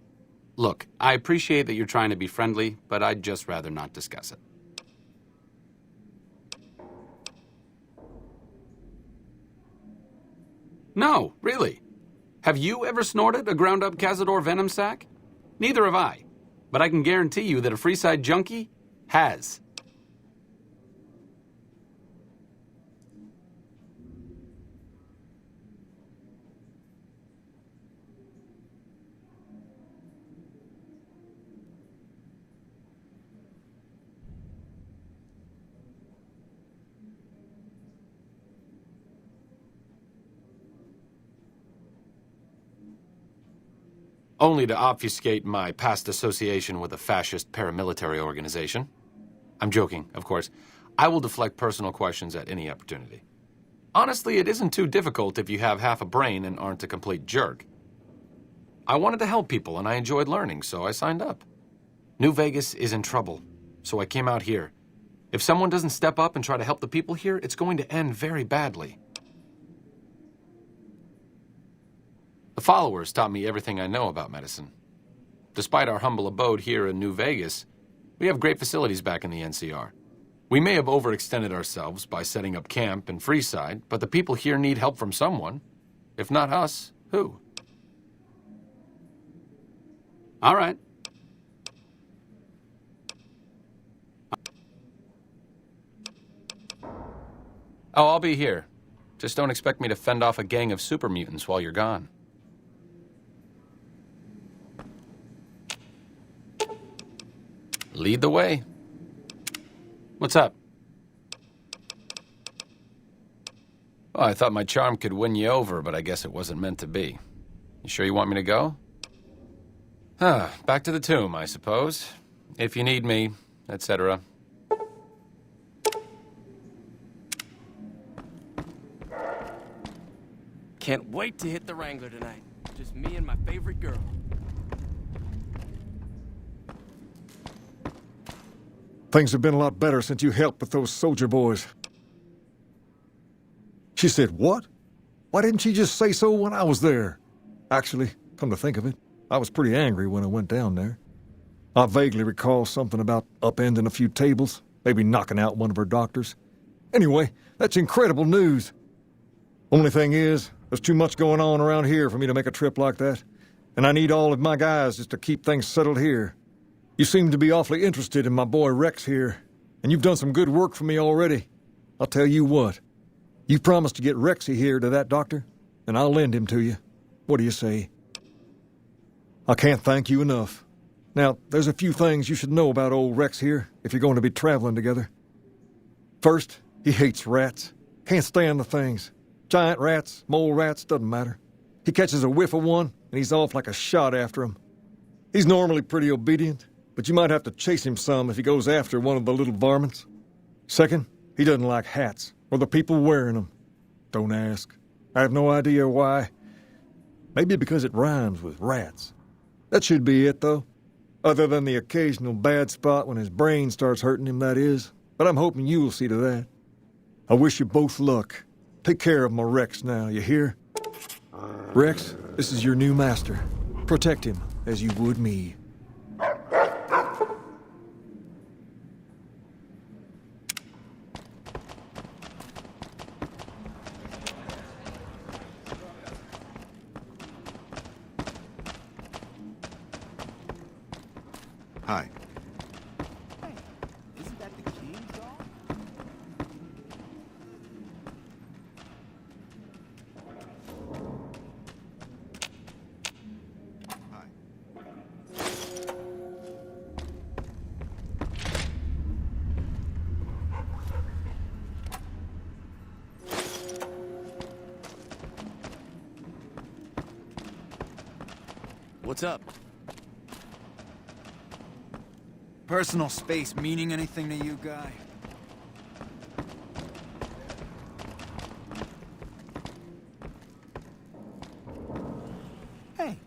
Look, I appreciate that you're trying to be friendly, but I'd just rather not discuss it. No, really. Have you ever snorted a ground-up Cazador venom sac? Neither have I. But I can guarantee you that a Freeside junkie has. only to obfuscate my past association with a fascist paramilitary organization. I'm joking, of course. I will deflect personal questions at any opportunity. Honestly, it isn't too difficult if you have half a brain and aren't a complete jerk. I wanted to help people, and I enjoyed learning, so I signed up. New Vegas is in trouble, so I came out here. If someone doesn't step up and try to help the people here, it's going to end very badly. The followers taught me everything I know about medicine. Despite our humble abode here in New Vegas, we have great facilities back in the NCR. We may have overextended ourselves by setting up camp in Freeside, but the people here need help from someone. If not us, who? All right. Oh, I'll be here. Just don't expect me to fend off a gang of super mutants while you're gone. Lead the way. What's up? Well, I thought my charm could win you over, but I guess it wasn't meant to be. You sure you want me to go? Back to the tomb, I suppose. If you need me, etc. Can't wait to hit the Wrangler tonight. Just me and my favorite girl. Things have been a lot better since you helped with those soldier boys. She said, what? Why didn't she just say so when I was there? Actually, come to think of it, I was pretty angry when I went down there. I vaguely recall something about upending a few tables, maybe knocking out one of her doctors. Anyway, that's incredible news. Only thing is, there's too much going on around here for me to make a trip like that, and I need all of my guys just to keep things settled here. You seem to be awfully interested in my boy Rex here, and you've done some good work for me already. I'll tell you what, you promised to get Rexy here to that doctor, and I'll lend him to you. What do you say? I can't thank you enough. Now, there's a few things you should know about old Rex here if you're going to be traveling together. First, he hates rats. Can't stand the things. Giant rats, mole rats, doesn't matter. He catches a whiff of one, and he's off like a shot after him. He's normally pretty obedient, but you might have to chase him some if he goes after one of the little varmints. Second, he doesn't like hats, or the people wearing them. Don't ask. I have no idea why. Maybe because it rhymes with rats. That should be it, though. Other than the occasional bad spot when his brain starts hurting him, that is. But I'm hoping you'll see to that. I wish you both luck. Take care of my Rex now, you hear? Rex, this is your new master. Protect him as you would me. Hi. Hey, isn't that the king's dog? What's up? Personal space meaning anything to you, guy? Hey,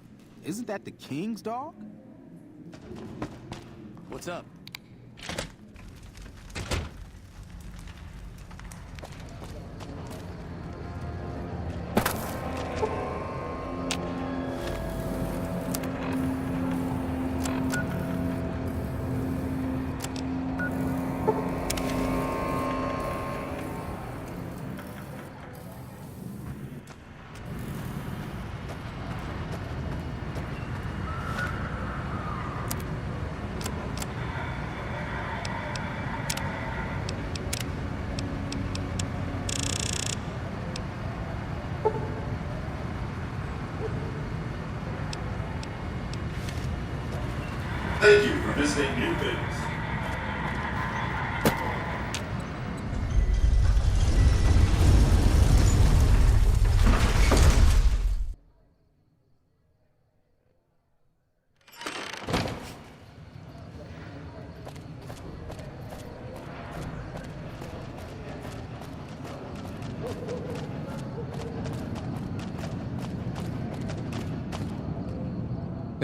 isn't that the king's dog? What's up? Thank you for visiting New Vegas.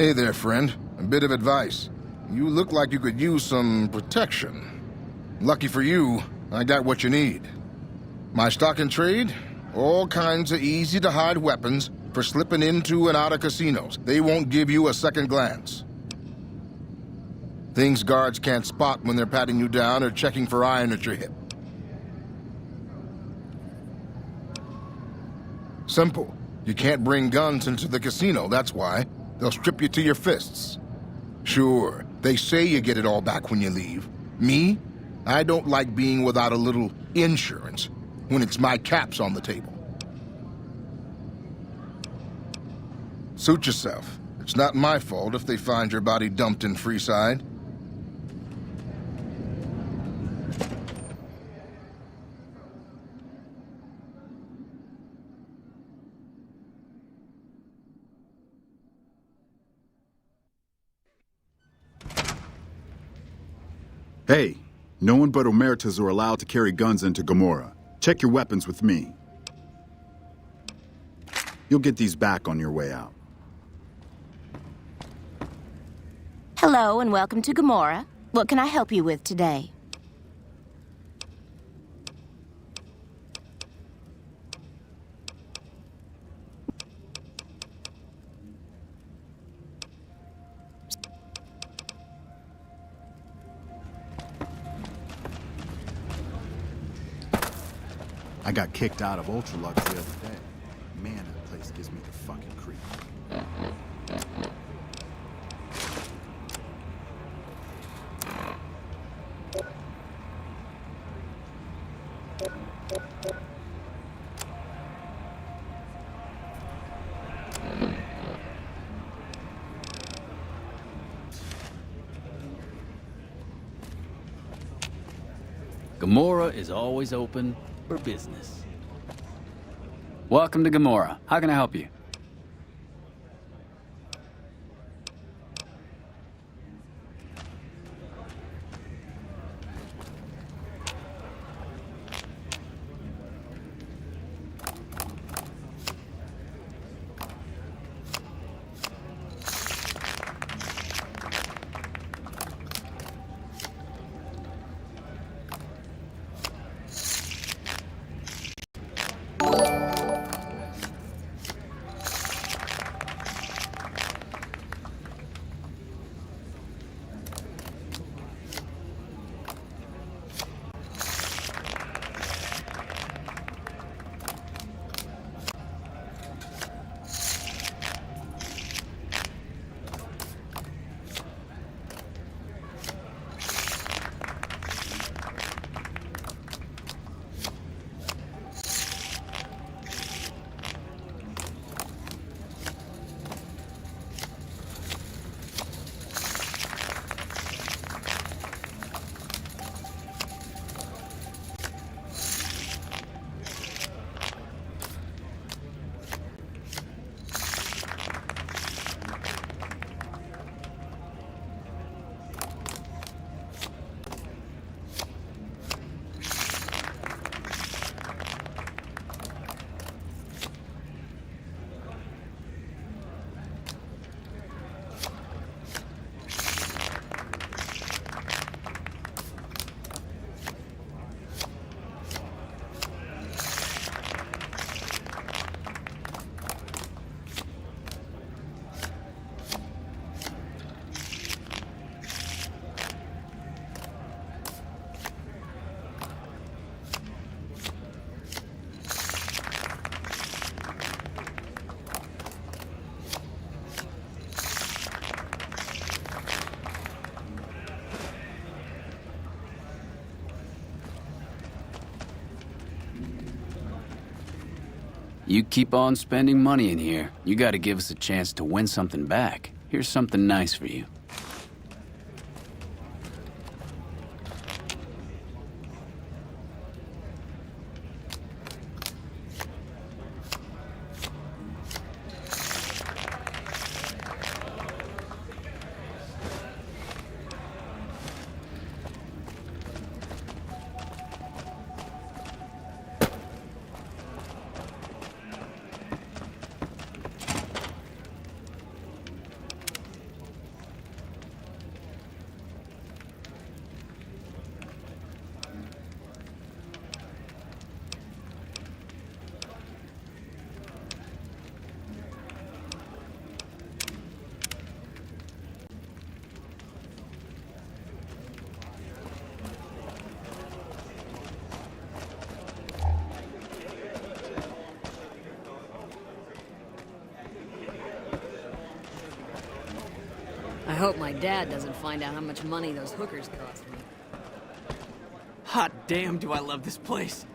Hey there, friend. A bit of advice. You look like you could use some protection. Lucky for you, I got what you need. My stock and trade? All kinds of easy-to-hide weapons for slipping into and out of casinos. They won't give you a second glance. Things guards can't spot when they're patting you down or checking for iron at your hip. Simple. You can't bring guns into the casino, that's why. They'll strip you to your fists. Sure, they say you get it all back when you leave. Me? I don't like being without a little insurance when it's my caps on the table. Suit yourself. It's not my fault if they find your body dumped in Freeside. Hey, no one but Omertas are allowed to carry guns into Gomorrah. Check your weapons with me. You'll get these back on your way out. Hello and welcome to Gomorrah. What can I help you with today? I got kicked out of Ultralux the other day. Man, that place gives me the fucking creep. Gomorrah is always open for business. Welcome to Gomorrah. How can I help you? You keep on spending money in here, you gotta give us a chance to win something back. Here's something nice for you. hope my dad doesn't find out how much money those hookers cost me. Hot damn, do I love this place.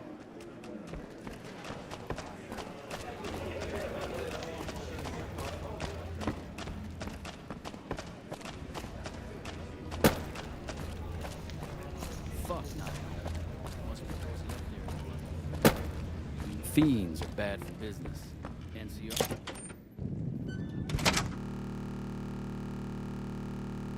Fiends are bad for business.